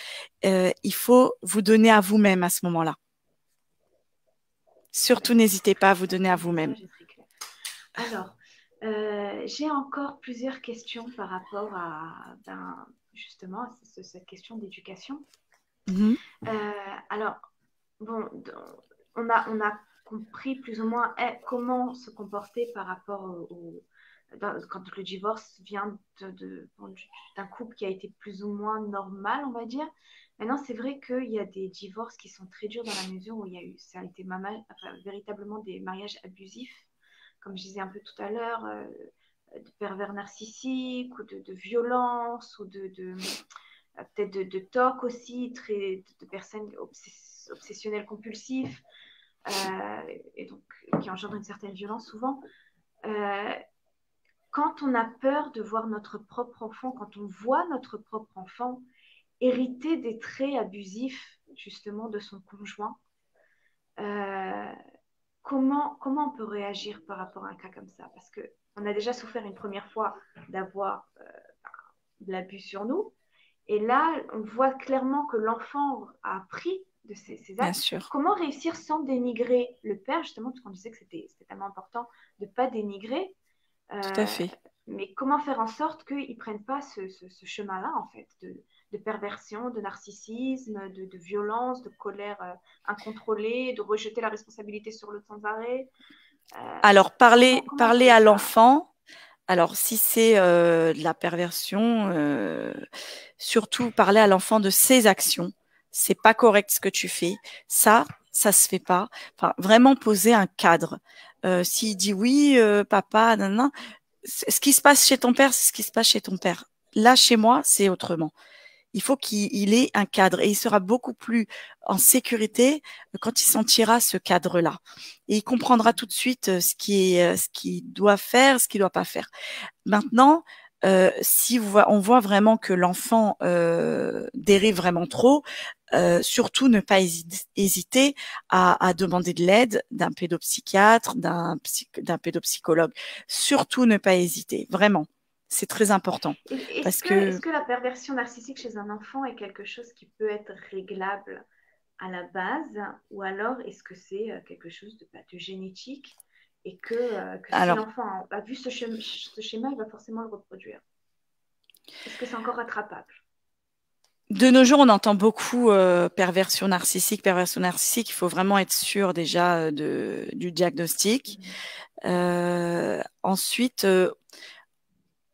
Il faut vous donner à vous-même à ce moment-là. Ben, Surtout, n'hésitez pas à vous donner à le vous-même. message est très clair. Alors, j'ai encore plusieurs questions par rapport à justement à cette question d'éducation. Mhm. Alors, bon, on a compris plus ou moins comment se comporter par rapport quand le divorce vient d'un couple qui a été plus ou moins normal, on va dire. Maintenant, c'est vrai qu'il y a des divorces qui sont très durs dans la mesure où ça a été enfin, véritablement des mariages abusifs, comme je disais un peu tout à l'heure, de pervers narcissiques ou de violence ou peut-être de TOC aussi, de personnes obsessionnelles compulsives et donc qui engendrent une certaine violence souvent. Euh, Quand on a peur de voir notre propre enfant, quand on voit notre propre enfant hériter des traits abusifs justement de son conjoint, euh, comment on peut réagir par rapport à un cas comme ça? Parce qu'on a déjà souffert une première fois d'avoir de l'abus sur nous. Et là, on voit clairement que l'enfant a appris de ces Bien actes. sûr, Comment réussir sans dénigrer le père, justement, parce qu'on disait que c'était tellement important de ne pas dénigrer, tout à euh, fait. mais comment faire en sorte qu'ils ne prennent pas ce chemin-là, en fait, de perversion, de narcissisme, de violence, de colère incontrôlée, de rejeter la responsabilité sur l'autre sans arrêt. Euh, Alors, comment on parler ferait à ça? l'enfant. Alors, si c'est de la perversion, surtout parler à l'enfant de ses actions. C'est pas correct ce que tu fais. Ça se fait pas. Enfin, vraiment poser un cadre. S'il dit oui, papa, nan, ce qui se passe chez ton père, c'est ce qui se passe chez ton père. Là, chez moi, c'est autrement. Il faut qu'il ait un cadre et il sera beaucoup plus en sécurité quand il sentira ce cadre-là. Et il comprendra tout de suite ce qu'il doit faire, ce qu'il doit pas faire. Maintenant, si on voit vraiment que l'enfant dérive vraiment trop, surtout ne pas hésiter à demander de l'aide d'un pédopsychiatre, d'un pédopsychologue. Surtout ne pas hésiter, vraiment. C'est très important. Est-ce Parce que, que, est-ce que la perversion narcissique chez un enfant est quelque chose qui peut être réglable à la base, ou alors est-ce que c'est quelque chose de génétique et que si alors, l'enfant a vu ce schéma, il va forcément le reproduire? Est-ce que c'est encore rattrapable? de nos jours, on entend beaucoup perversion narcissique, perversion narcissique. Il faut vraiment être sûr déjà du diagnostic. Ensuite,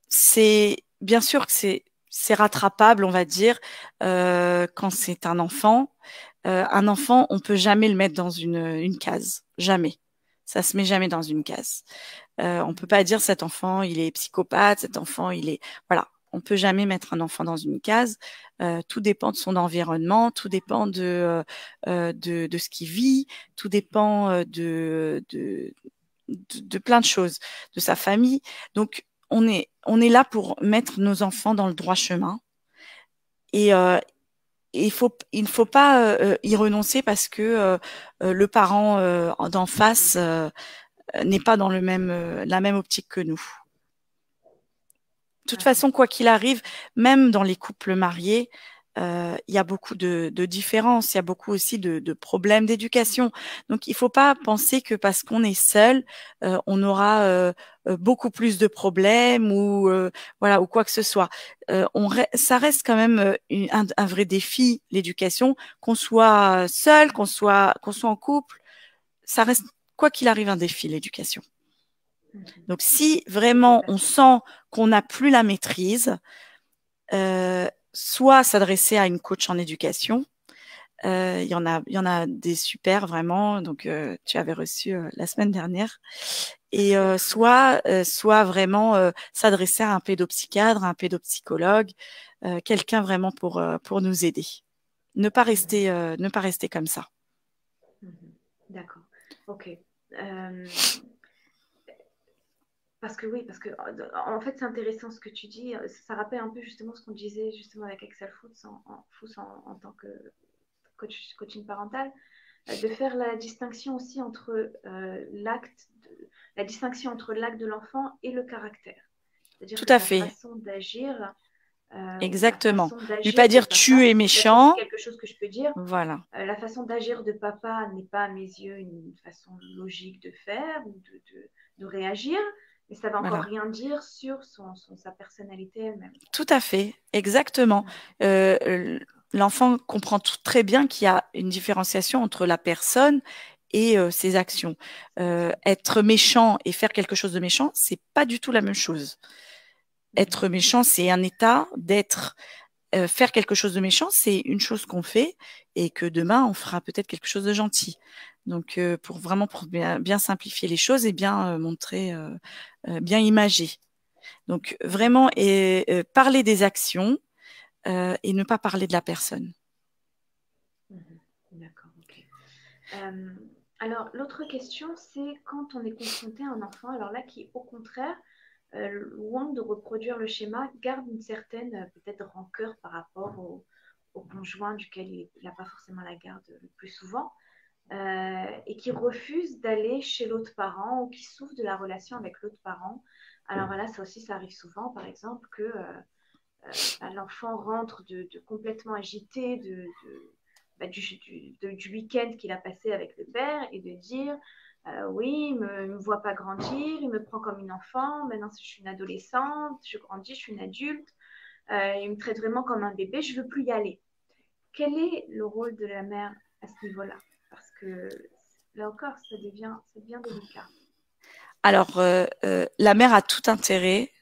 c'est bien sûr que c'est rattrapable, on va dire, quand c'est un enfant. Un enfant, on peut jamais le mettre dans une case, jamais. Ça se met jamais dans une case. On peut pas dire cet enfant il est psychopathe, cet enfant il est voilà. On peut jamais mettre un enfant dans une case. Tout dépend de son environnement, tout dépend de ce qu'il vit, tout dépend de plein de choses, de sa famille. Donc on est là pour mettre nos enfants dans le droit chemin et il ne faut pas y renoncer parce que le parent d'en face n'est pas dans la même optique que nous. De toute façon, quoi qu'il arrive, même dans les couples mariés, il y a beaucoup de différences, il y a beaucoup aussi de problèmes d'éducation. Donc, il ne faut pas penser que parce qu'on est seul, on aura beaucoup plus de problèmes ou voilà ou quoi que ce soit. Ça reste quand même un vrai défi, l'éducation, qu'on soit seul, qu'on soit en couple, ça reste quoi qu'il arrive un défi, l'éducation. Donc, si vraiment on sent qu'on n'a plus la maîtrise, soit s'adresser à une coach en éducation. Il y en a des super vraiment. Donc, tu avais reçu la semaine dernière. Et soit vraiment s'adresser à un pédopsychiatre, un pédopsychologue, quelqu'un vraiment pour nous aider. Ne pas rester comme ça. D'accord. Ok. Parce que oui, parce que en fait, c'est intéressant ce que tu dis. Ça rappelle un peu justement ce qu'on disait justement avec Axel Fuchs en tant que coaching parental, de faire la distinction aussi entre la distinction entre l'acte de l'enfant et le caractère. C'est-à-dire Tout que à sa fait. façon d'agir ou la Exactement. façon Ne pas d'agir de dire papa, tu es ça c'est méchant. quelque chose que je peux dire. Voilà. La façon d'agir de papa n'est pas à mes yeux une façon logique de faire ou de réagir, mais ça va encore Voilà. rien dire sur sa personnalité elle-même. Tout à fait, exactement. L'enfant comprend très bien qu'il y a une différenciation entre la personne et ses actions. Être méchant et faire quelque chose de méchant, c'est pas du tout la même chose. Être méchant, c'est un état d'être. Faire quelque chose de méchant, c'est une chose qu'on fait et que demain on fera peut-être quelque chose de gentil. Donc pour bien simplifier les choses et bien montrer, bien imager. Donc vraiment parler des actions et ne pas parler de la personne. D'accord, ok. Alors l'autre question, c'est quand on est confronté à un enfant, alors là qui au contraire, loin de reproduire le schéma, garde une certaine peut-être rancœur par rapport au conjoint duquel il n'a pas forcément la garde le plus souvent, et qui refuse d'aller chez l'autre parent ou qui souffre de la relation avec l'autre parent. Alors voilà, ça aussi, ça arrive souvent, par exemple, que l'enfant rentre de complètement agité du week-end qu'il a passé avec le père et de dire oui, il ne me voit pas grandir, il me prend comme une enfant, maintenant je suis une adolescente, je grandis, je suis une adulte, il me traite vraiment comme un bébé, je ne veux plus y aller. Quel est le rôle de la mère à ce niveau-là? Parce que là encore, ça devient délicat. Alors, la mère a tout intérêt,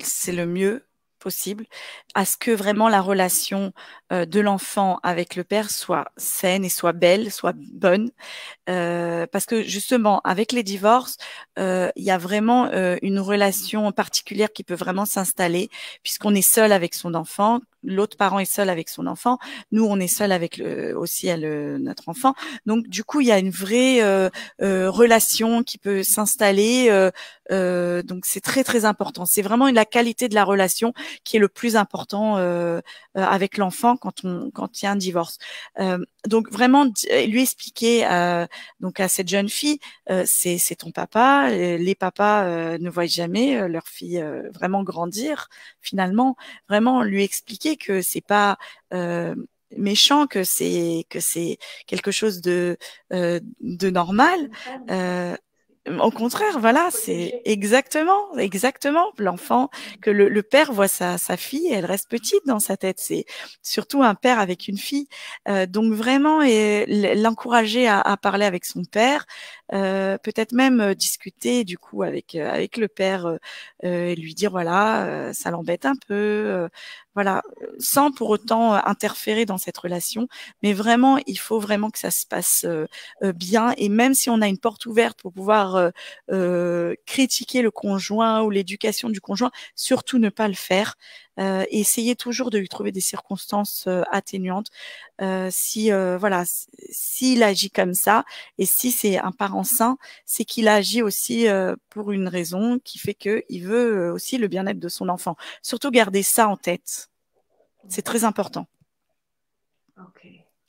c'est le mieux possible, à ce que vraiment la relation de l'enfant avec le père soit saine et soit belle, soit bonne. Parce que justement, avec les divorces, il y a vraiment une relation particulière qui peut vraiment s'installer, puisqu'on est seul avec son enfant. l'autre parent est seul avec son enfant, nous on est seul avec notre enfant. Donc du coup il y a une vraie relation qui peut s'installer. Donc c'est très très important. C'est vraiment la qualité de la relation qui est le plus important avec l'enfant quand il y a un divorce. Donc vraiment lui expliquer donc à cette jeune fille, c'est ton papa. Les papas ne voient jamais leur fille vraiment grandir. Finalement, vraiment lui expliquer que c'est pas méchant, que c'est quelque chose de normal. Au contraire, voilà, c'est exactement l'enfant, que le père voit sa fille, elle reste petite dans sa tête. C'est surtout un père avec une fille. Donc vraiment, et l'encourager à parler avec son père, peut-être même discuter du coup avec le père et lui dire voilà, ça l'embête un peu, voilà, sans pour autant interférer dans cette relation. Mais vraiment, il faut vraiment que ça se passe bien. Et même si on a une porte ouverte pour pouvoir critiquer le conjoint ou l'éducation du conjoint, surtout ne pas le faire. Et essayer toujours de lui trouver des circonstances atténuantes. Voilà, s'il agit comme ça, et si c'est un parent sain, c'est qu'il agit aussi pour une raison qui fait qu'il veut aussi le bien-être de son enfant. Surtout garder ça en tête. C'est très important. Ok,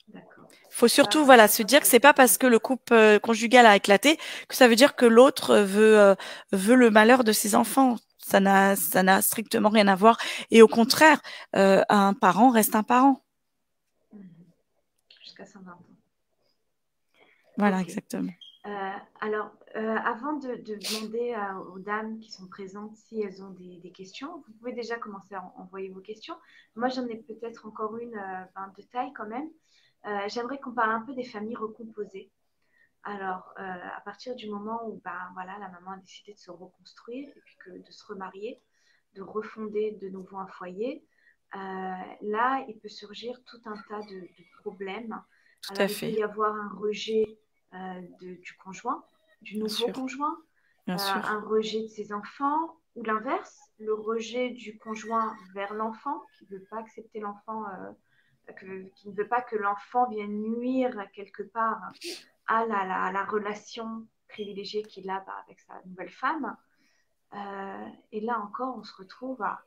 d'accord. Faut surtout voilà se dire que c'est pas parce que le couple conjugal a éclaté que ça veut dire que l'autre veut le malheur de ses enfants. Ça n'a strictement rien à voir. Et au contraire, un parent reste un parent. Jusqu'à 120 ans. Voilà, okay. Exactement. Alors, avant de demander aux dames qui sont présentes si elles ont des questions, vous pouvez déjà commencer à envoyer vos questions. Moi, j'en ai peut-être encore une de taille quand même. J'aimerais qu'on parle un peu des familles recomposées. Alors, à partir du moment où voilà, la maman a décidé de se reconstruire et puis de se remarier, de refonder de nouveau un foyer, là, il peut surgir tout un tas de problèmes. Tout Alors, à fait. Il peut y avoir un rejet du conjoint, du nouveau conjoint, un rejet de ses enfants, ou l'inverse, le rejet du conjoint vers l'enfant, qui ne veut pas accepter l'enfant, qui ne veut pas que l'enfant vienne nuire quelque part à la relation privilégiée qu'il a avec sa nouvelle femme. Et là encore, on se retrouve à...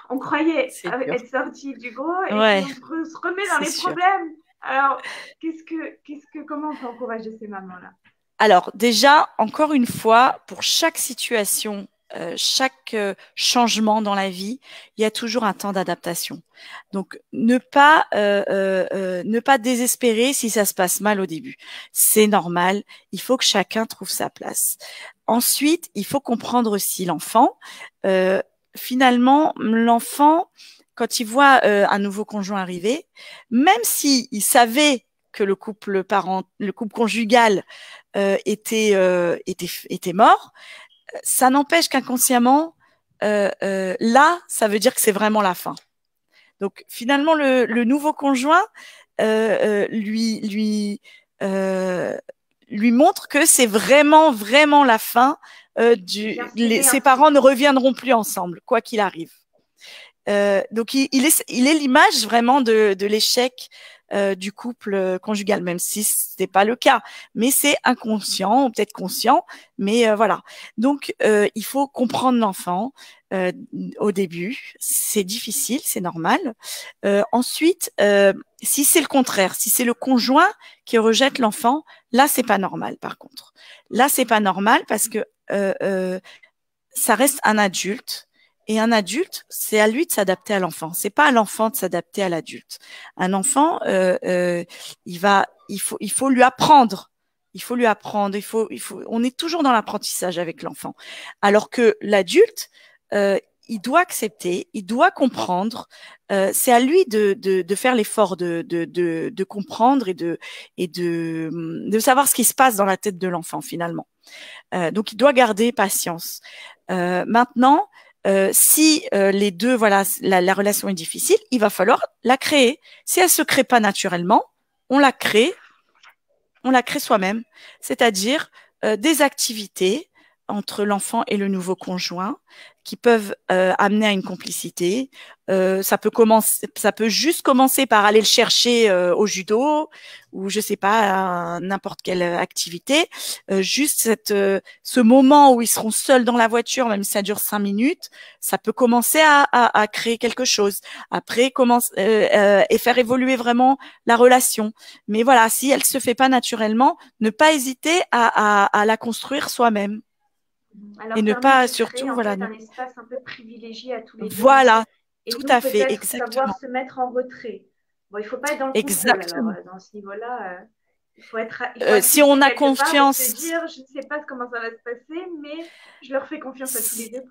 On croyait être sorti du gros et puis on se remet dans les problèmes. Alors, comment on peut encourager ces mamans-là? Alors, déjà, encore une fois, pour chaque situation, chaque changement dans la vie, il y a toujours un temps d'adaptation. Donc, ne pas désespérer si ça se passe mal au début. C'est normal. Il faut que chacun trouve sa place. Ensuite, il faut comprendre aussi l'enfant. Finalement, l'enfant, quand il voit un nouveau conjoint arriver, même s'il savait que le couple conjugal était mort, ça n'empêche qu'inconsciemment, là, ça veut dire que c'est vraiment la fin. Donc finalement, le nouveau conjoint lui montre que c'est vraiment la fin. Ses parents ne reviendront plus ensemble, quoi qu'il arrive. Donc il est l'image vraiment de l'échec du couple conjugal, même si c'est pas le cas, mais c'est inconscient ou peut-être conscient, mais voilà. Donc il faut comprendre l'enfant au début, c'est difficile, c'est normal. Ensuite, si c'est le contraire, si c'est le conjoint qui rejette l'enfant, là c'est pas normal. Par contre, là c'est pas normal parce que ça reste un adulte. Et un adulte, c'est à lui de s'adapter à l'enfant. C'est pas à l'enfant de s'adapter à l'adulte. Un enfant, il faut lui apprendre. Il faut lui apprendre. On est toujours dans l'apprentissage avec l'enfant. Alors que l'adulte, il doit accepter, il doit comprendre. C'est à lui de faire l'effort de comprendre et de savoir ce qui se passe dans la tête de l'enfant finalement. Donc il doit garder patience. Maintenant. Si les deux, voilà, la relation est difficile, il va falloir la créer. Si elle se crée pas naturellement, on la crée soi-même, c'est-à-dire des activités entre l'enfant et le nouveau conjoint qui peuvent amener à une complicité. Ça peut juste commencer par aller le chercher au judo ou je sais pas, n'importe quelle activité. Juste ce moment où ils seront seuls dans la voiture, même si ça dure 5 minutes, ça peut commencer à créer quelque chose. Après, et faire évoluer vraiment la relation. Mais voilà, si elle se fait pas naturellement, ne pas hésiter à la construire soi-même. Et Alors ne permettre pas de créer surtout, en voilà, fait un espace un peu privilégié à tous les deux. voilà, Et tout donc à fait, peut-être savoir exactement, se mettre en retrait. Bon, il ne faut pas être dans le contrôle alors exactement. dans ce niveau-là. Il faut Si on accepter a quelque part de se confiance, dire je ne sais pas comment ça va se passer, mais je leur fais confiance à tous les deux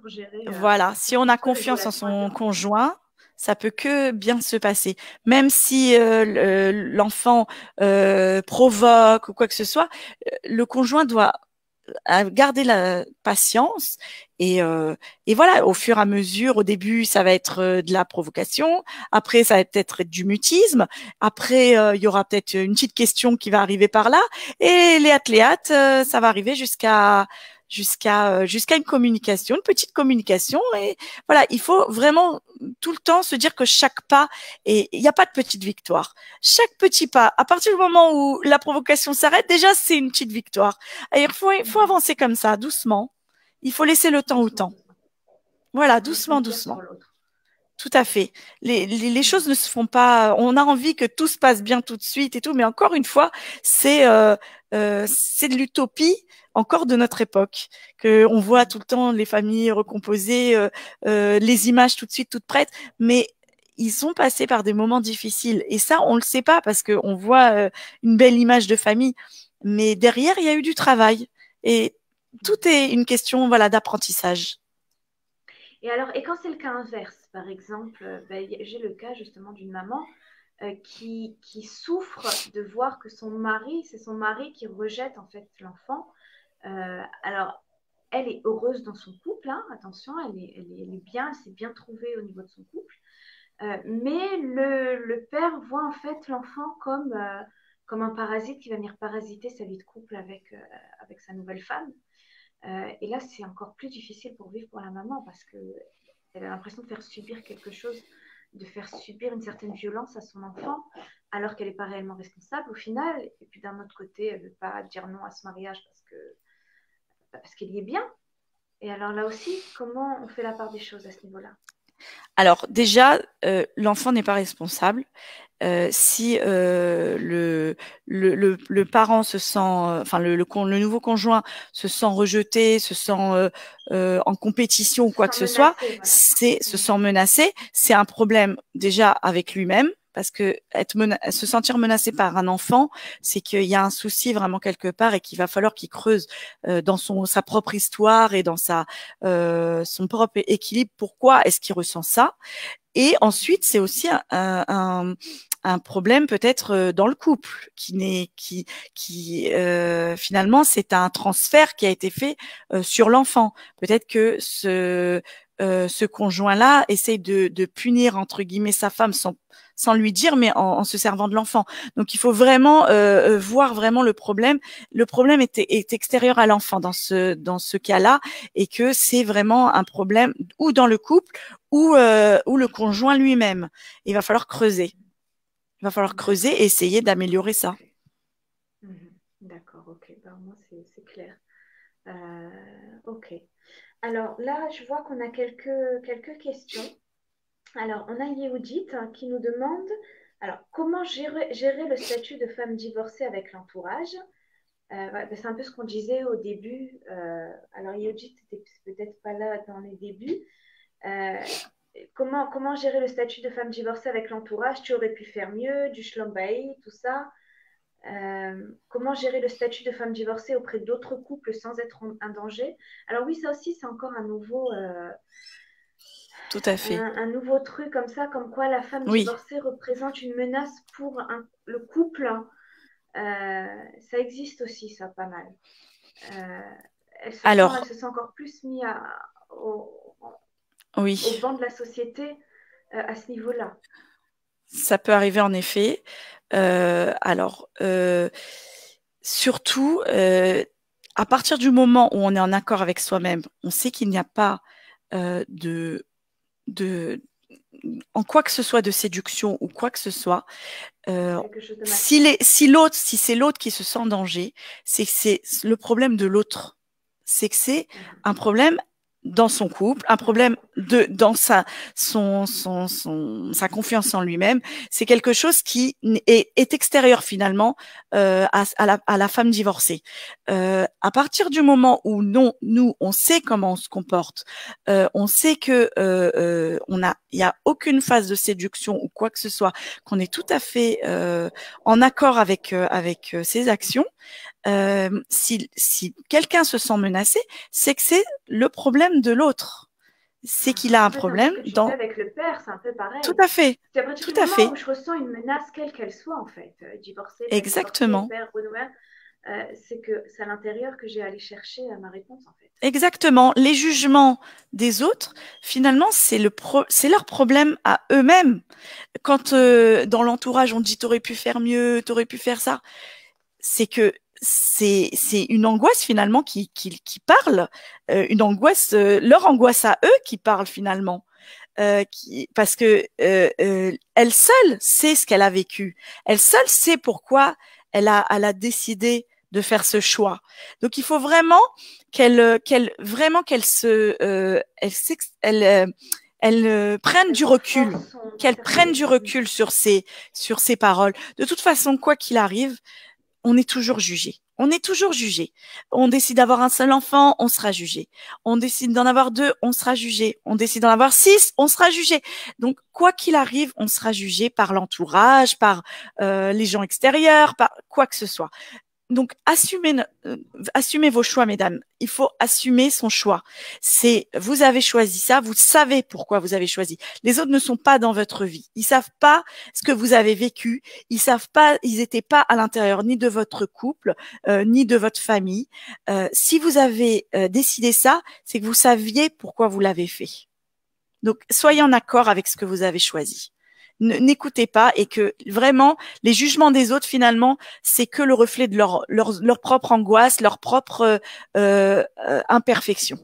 voilà, si pour on a construire une confiance en relation à deux son en fait. conjoint, ça peut que bien se passer. Même si l'enfant provoque ou quoi que ce soit, le conjoint doit garder la patience et voilà, au fur et à mesure, au début, ça va être de la provocation, après, ça va peut-être être du mutisme, après, il y aura peut-être une petite question qui va arriver par là, et léat, ça va arriver jusqu'à une communication, une petite communication, et voilà, il faut vraiment tout le temps se dire que chaque pas, et il n'y a pas de petite victoire. Chaque petit pas, à partir du moment où la provocation s'arrête, déjà, c'est une petite victoire. Et il faut avancer comme ça, doucement. Il faut laisser le temps au Doucement, temps. doucement. Voilà, Prendre doucement, confiance en doucement. l'autre. Tout à fait. Les choses ne se font pas. On a envie que tout se passe bien tout de suite et tout, mais encore une fois, c'est de l'utopie encore de notre époque. Que on voit tout le temps les familles recomposées, les images tout de suite toutes prêtes, mais ils sont passés par des moments difficiles et ça on le sait pas parce que on voit une belle image de famille, mais derrière il y a eu du travail et tout est une question voilà d'apprentissage. Et alors, et quand c'est le cas inverse, par exemple, j'ai le cas justement d'une maman qui souffre de voir que c'est son mari qui rejette en fait l'enfant. Alors, elle est heureuse dans son couple, hein, attention, elle est bien, elle s'est bien trouvée au niveau de son couple. Mais le père voit en fait l'enfant comme un parasite qui va venir parasiter sa vie de couple avec sa nouvelle femme. Et là, c'est encore plus difficile pour vivre pour la maman parce qu'elle a l'impression de faire subir quelque chose, de faire subir une certaine violence à son enfant, alors qu'elle n'est pas réellement responsable au final. Et puis d'un autre côté, elle ne veut pas dire non à ce mariage parce qu'elle y est bien. Et alors là aussi, comment on fait la part des choses à ce niveau-là? Alors déjà, l'enfant n'est pas responsable. Si le parent se sent, enfin le nouveau conjoint se sent rejeté, se sent en compétition ou Se quoi que sent ce soit, menacée, voilà. se sent menacé, c'est un problème déjà avec lui-même. Parce que se sentir menacé par un enfant, c'est qu'il y a un souci vraiment quelque part et qu'il va falloir qu'il creuse dans sa propre histoire et dans son propre équilibre. Pourquoi est-ce qu'il ressent ça? Et ensuite, c'est aussi un problème peut-être dans le couple qui finalement c'est un transfert qui a été fait sur l'enfant. Peut-être que ce conjoint-là essaye de punir entre guillemets sa femme sans lui dire, mais en se servant de l'enfant. Donc il faut vraiment voir vraiment le problème. Le problème est extérieur à l'enfant dans ce cas-là, et que c'est vraiment un problème ou dans le couple ou le conjoint lui-même. Il va falloir creuser. Il va falloir creuser D'accord. et essayer d'améliorer ça. Mhm. D'accord, ok. Ben, moi, c'est clair. Ok. Alors là, je vois qu'on a quelques questions. Alors, on a Yehudit qui nous demande alors, comment gérer le statut de femme divorcée avec l'entourage. Ouais, ben, c'est un peu ce qu'on disait au début. Alors, Yehudit n'était peut-être pas là dans les débuts. Euh, comment gérer le statut de femme divorcée avec l'entourage? Tu aurais pu faire mieux, du shlombaï, tout ça. Comment gérer le statut de femme divorcée auprès d'autres couples sans être un danger? Alors oui, ça aussi, c'est encore Tout à fait. un nouveau truc comme ça, comme quoi la femme Oui. divorcée représente une menace pour le couple. Ça existe aussi, ça, pas mal. Euh, elle Alors, se sent encore plus mise au oui, banc de la société à ce niveau-là. ça peut arriver en effet. Alors, surtout, à partir du moment où on est en accord avec soi-même, on sait qu'il n'y a pas de en quoi que ce soit de séduction ou quoi que ce soit. Quelque chose de Si malsain. c'est l'autre qui se sent en danger, c'est que c'est le problème de l'autre. C'est que c'est un problème dans son couple, un problème dans sa confiance en lui-même. C'est quelque chose qui est extérieur finalement à la femme divorcée. À partir du moment où nous, on sait comment on se comporte, on sait que il y a aucune phase de séduction ou quoi que ce soit, qu'on est tout à fait en accord avec ses actions. Si quelqu'un se sent menacé, c'est que c'est le problème de l'autre. C'est qu'il a En un fait, un peu ce problème que tu disais dans... avec le père, c'est un peu Tout pareil. à fait, C'est à partir tout du à moment fait, où je ressens une menace, quelle qu'elle soit, en fait, divorcé, pas divorcé, exactement. père, renouvelle, c'est que c'est à l'intérieur que j'ai à aller chercher ma réponse, en fait. Exactement. Les jugements des autres, finalement, c'est leur problème à eux-mêmes. Quand dans l'entourage, on dit t'aurais pu faire mieux, t'aurais pu faire ça, c'est que c'est une angoisse finalement qui parle, une angoisse, leur angoisse à eux qui parle finalement. Parce que elle seule sait ce qu'elle a vécu. Elle seule sait pourquoi elle a décidé de faire ce choix. Donc il faut vraiment qu'elle prenne Elle du renforce recul, son qu'elle prenne certitude. du recul sur ses paroles. De toute façon, quoi qu'il arrive, on est toujours jugé. On est toujours jugé. On décide d'avoir un seul enfant, on sera jugé. On décide d'en avoir deux, on sera jugé. On décide d'en avoir six, on sera jugé. Donc, quoi qu'il arrive, on sera jugé par l'entourage, par les gens extérieurs, par quoi que ce soit. Donc, assumez vos choix, mesdames. Il faut assumer son choix. Vous avez choisi ça, vous savez pourquoi vous avez choisi. Les autres ne sont pas dans votre vie. Ils savent pas ce que vous avez vécu. Ils savent pas, ils étaient pas à l'intérieur ni de votre couple, ni de votre famille. Si vous avez décidé ça, c'est que vous saviez pourquoi vous l'avez fait. Donc, soyez en accord avec ce que vous avez choisi. N'écoutez pas et que vraiment les jugements des autres finalement c'est que le reflet de leur propre angoisse, leur propre imperfection.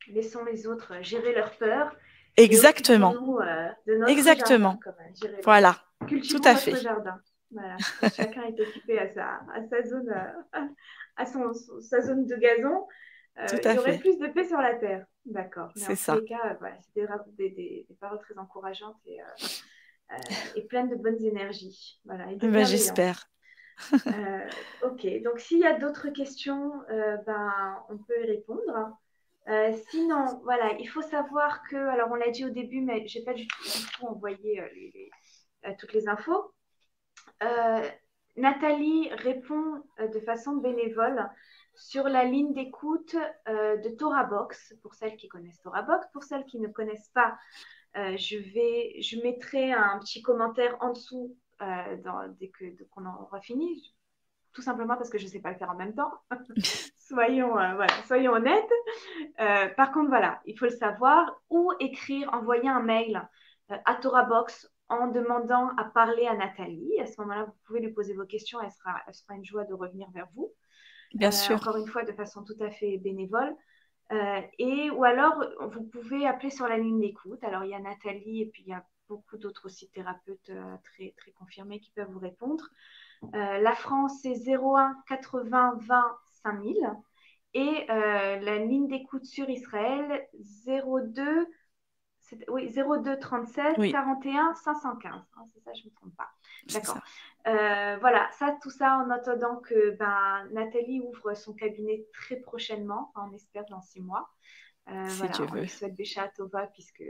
Laissons les autres gérer leur peur et Exactement, occupons-nous de notre jardin, exactement. quand même. J'irai. Voilà, tout Cultivons à notre fait. jardin. Voilà. Si chacun est occupé à sa zone, à sa zone de gazon, Tout il à y aurait fait. plus de paix sur la terre. D'accord. Mais C'est en tous ça. les cas, voilà, c'était des paroles très encourageantes et pleines de bonnes énergies. Voilà, et de Ben, bienveillance. j'espère. Ok, donc s'il y a d'autres questions, on peut y répondre. Sinon, voilà, il faut savoir que, alors on l'a dit au début, mais j'ai pas du tout envoyé toutes les infos. Euh, Nathalie répond de façon bénévole sur la ligne d'écoute de ToraBox, pour celles qui connaissent ToraBox. Pour celles qui ne connaissent pas, je mettrai un petit commentaire en dessous dès qu'on aura fini, tout simplement parce que je ne sais pas le faire en même temps. Soyons honnêtes. Par contre, voilà, il faut le savoir, ou écrire, envoyer un mail à ToraBox en demandant à parler à Nathalie. À ce moment-là, vous pouvez lui poser vos questions, elle sera une joie de revenir vers vous. Bien sûr. Encore une fois, de façon tout à fait bénévole. Ou alors, vous pouvez appeler sur la ligne d'écoute. Alors, il y a Nathalie et puis il y a beaucoup d'autres aussi thérapeutes très, très confirmés qui peuvent vous répondre. La France, c'est 01 80 20 5000. Et la ligne d'écoute sur Israël, 02, oui, 02 37 Oui, 41 515. Hein, c'est ça, je ne me trompe pas. c'est D'accord. ça. Voilà, tout ça en attendant que Nathalie ouvre son cabinet très prochainement, enfin, on espère dans 6 mois. Si Voilà, Dieu on veut. lui souhaite Bécha Tova puisque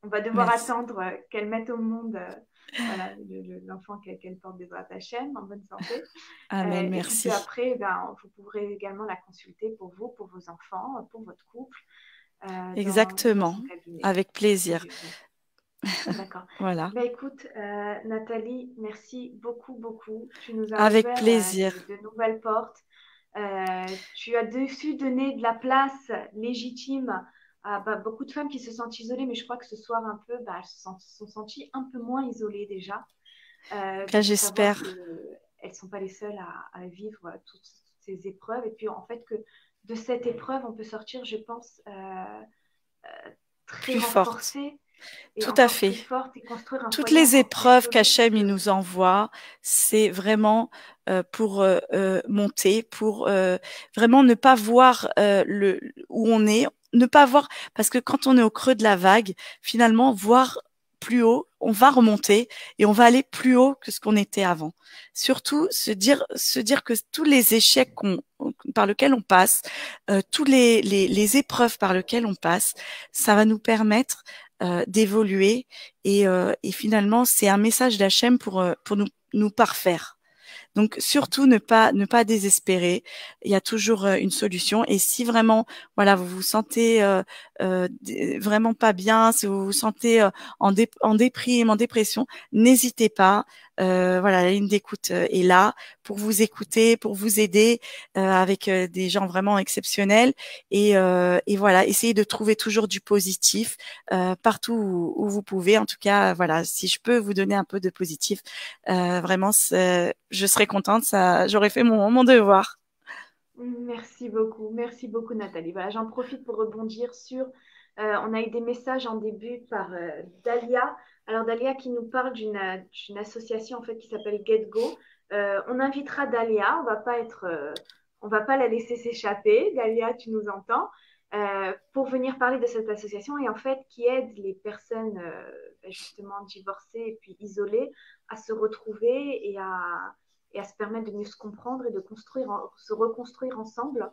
on va devoir Merci. attendre qu'elle mette au monde voilà, l'enfant qu'elle porte des bras Hachem en bonne santé. Amen, Et puis peu merci. après, vous pourrez également la consulter pour vous, pour vos enfants, pour votre couple, dans Exactement. son cabinet, Avec si plaisir. Dieu veut. D'accord. Voilà. Écoute, Nathalie, merci beaucoup, beaucoup. Tu nous as Avec ouvert plaisir. de nouvelles portes. Tu as su donner de la place légitime à beaucoup de femmes qui se sentent isolées, mais je crois que ce soir un peu, elles se sont senties un peu moins isolées déjà, Bien, de savoir j'espère. qu'elles ne sont pas les seules à vivre ces épreuves. Et puis, en fait, que de cette épreuve, on peut sortir, je pense, très Plus forte. renforcée et Tout à encore fait. plus forte et construire un Toutes foyer les encore plus épreuves solide qu'Hachem il que... nous envoie, c'est vraiment pour monter, pour vraiment ne pas voir où on est, ne pas voir, parce que quand on est au creux de la vague, finalement, voir plus haut, on va remonter et on va aller plus haut que ce qu'on était avant. Surtout se dire que tous les échecs par lesquels on passe, tous les épreuves par lesquelles on passe, ça va nous permettre d'évoluer et finalement c'est un message d'Hachem pour nous parfaire. Donc surtout ne pas désespérer. Il y a toujours une solution. Et si vraiment voilà vous vous sentez vraiment pas bien, si vous vous sentez en déprime, en dépression, n'hésitez pas. Voilà, la ligne d'écoute est là pour vous écouter, pour vous aider avec des gens vraiment exceptionnels. Et voilà, essayez de trouver toujours du positif partout où vous pouvez. En tout cas, voilà, si je peux vous donner un peu de positif, vraiment, je serais contente. Ça, j'aurais fait mon devoir. Merci beaucoup Nathalie. Voilà, j'en profite pour rebondir sur, on a eu des messages en début par Dalia. Alors Dalia qui nous parle d'une association en fait qui s'appelle GetGo. On invitera Dalia, on va pas la laisser s'échapper. Dalia, tu nous entends, pour venir parler de cette association et en fait qui aide les personnes justement divorcées et puis isolées à se retrouver et à se permettre de mieux se comprendre et de se reconstruire ensemble.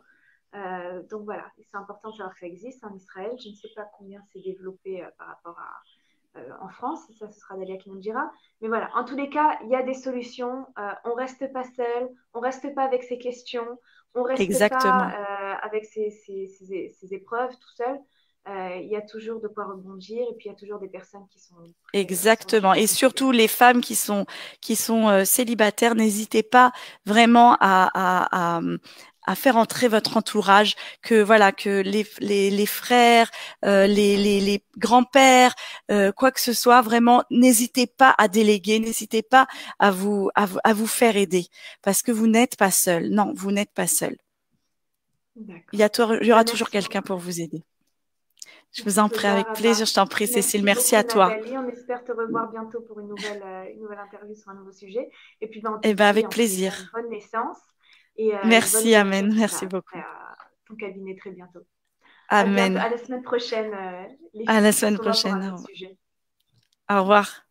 Donc voilà, c'est important de savoir que ça existe en Israël. Je ne sais pas combien c'est développé par rapport à en France, ça ce sera Dalia qui nous le dira. Mais voilà, en tous les cas, il y a des solutions. On reste pas seul, on reste pas avec ses questions, on reste pas Exactement. avec ses épreuves tout seul. Il y a toujours de quoi rebondir et puis il y a toujours des personnes qui sont Exactement. juste à Et vos côtés. surtout les femmes qui sont célibataires, n'hésitez pas vraiment à faire entrer votre entourage, que voilà, que les frères, les grands-pères, quoi que ce soit, vraiment, n'hésitez pas à déléguer, n'hésitez pas à vous faire aider, parce que vous n'êtes pas seul. Non, vous n'êtes pas seul. D'accord. Il y aura toujours Merci quelqu'un beaucoup. pour vous aider. Je vous Merci en prie, Toda avec Rabba. plaisir. Je t'en prie, Cécile. Merci Merci beaucoup à toi. Nathalie. On espère te revoir bientôt pour une nouvelle interview sur un nouveau sujet. Et puis ben, on te Eh ben, dit avec en tous les cas une plaisir. bonne naissance et une bonne Merci, Amen. ouverture Merci beaucoup. à ton cabinet très bientôt. À bientôt, Amen. à la semaine prochaine, les À la filles. On semaine se revoit pour prochaine. un autre sujet. Au revoir.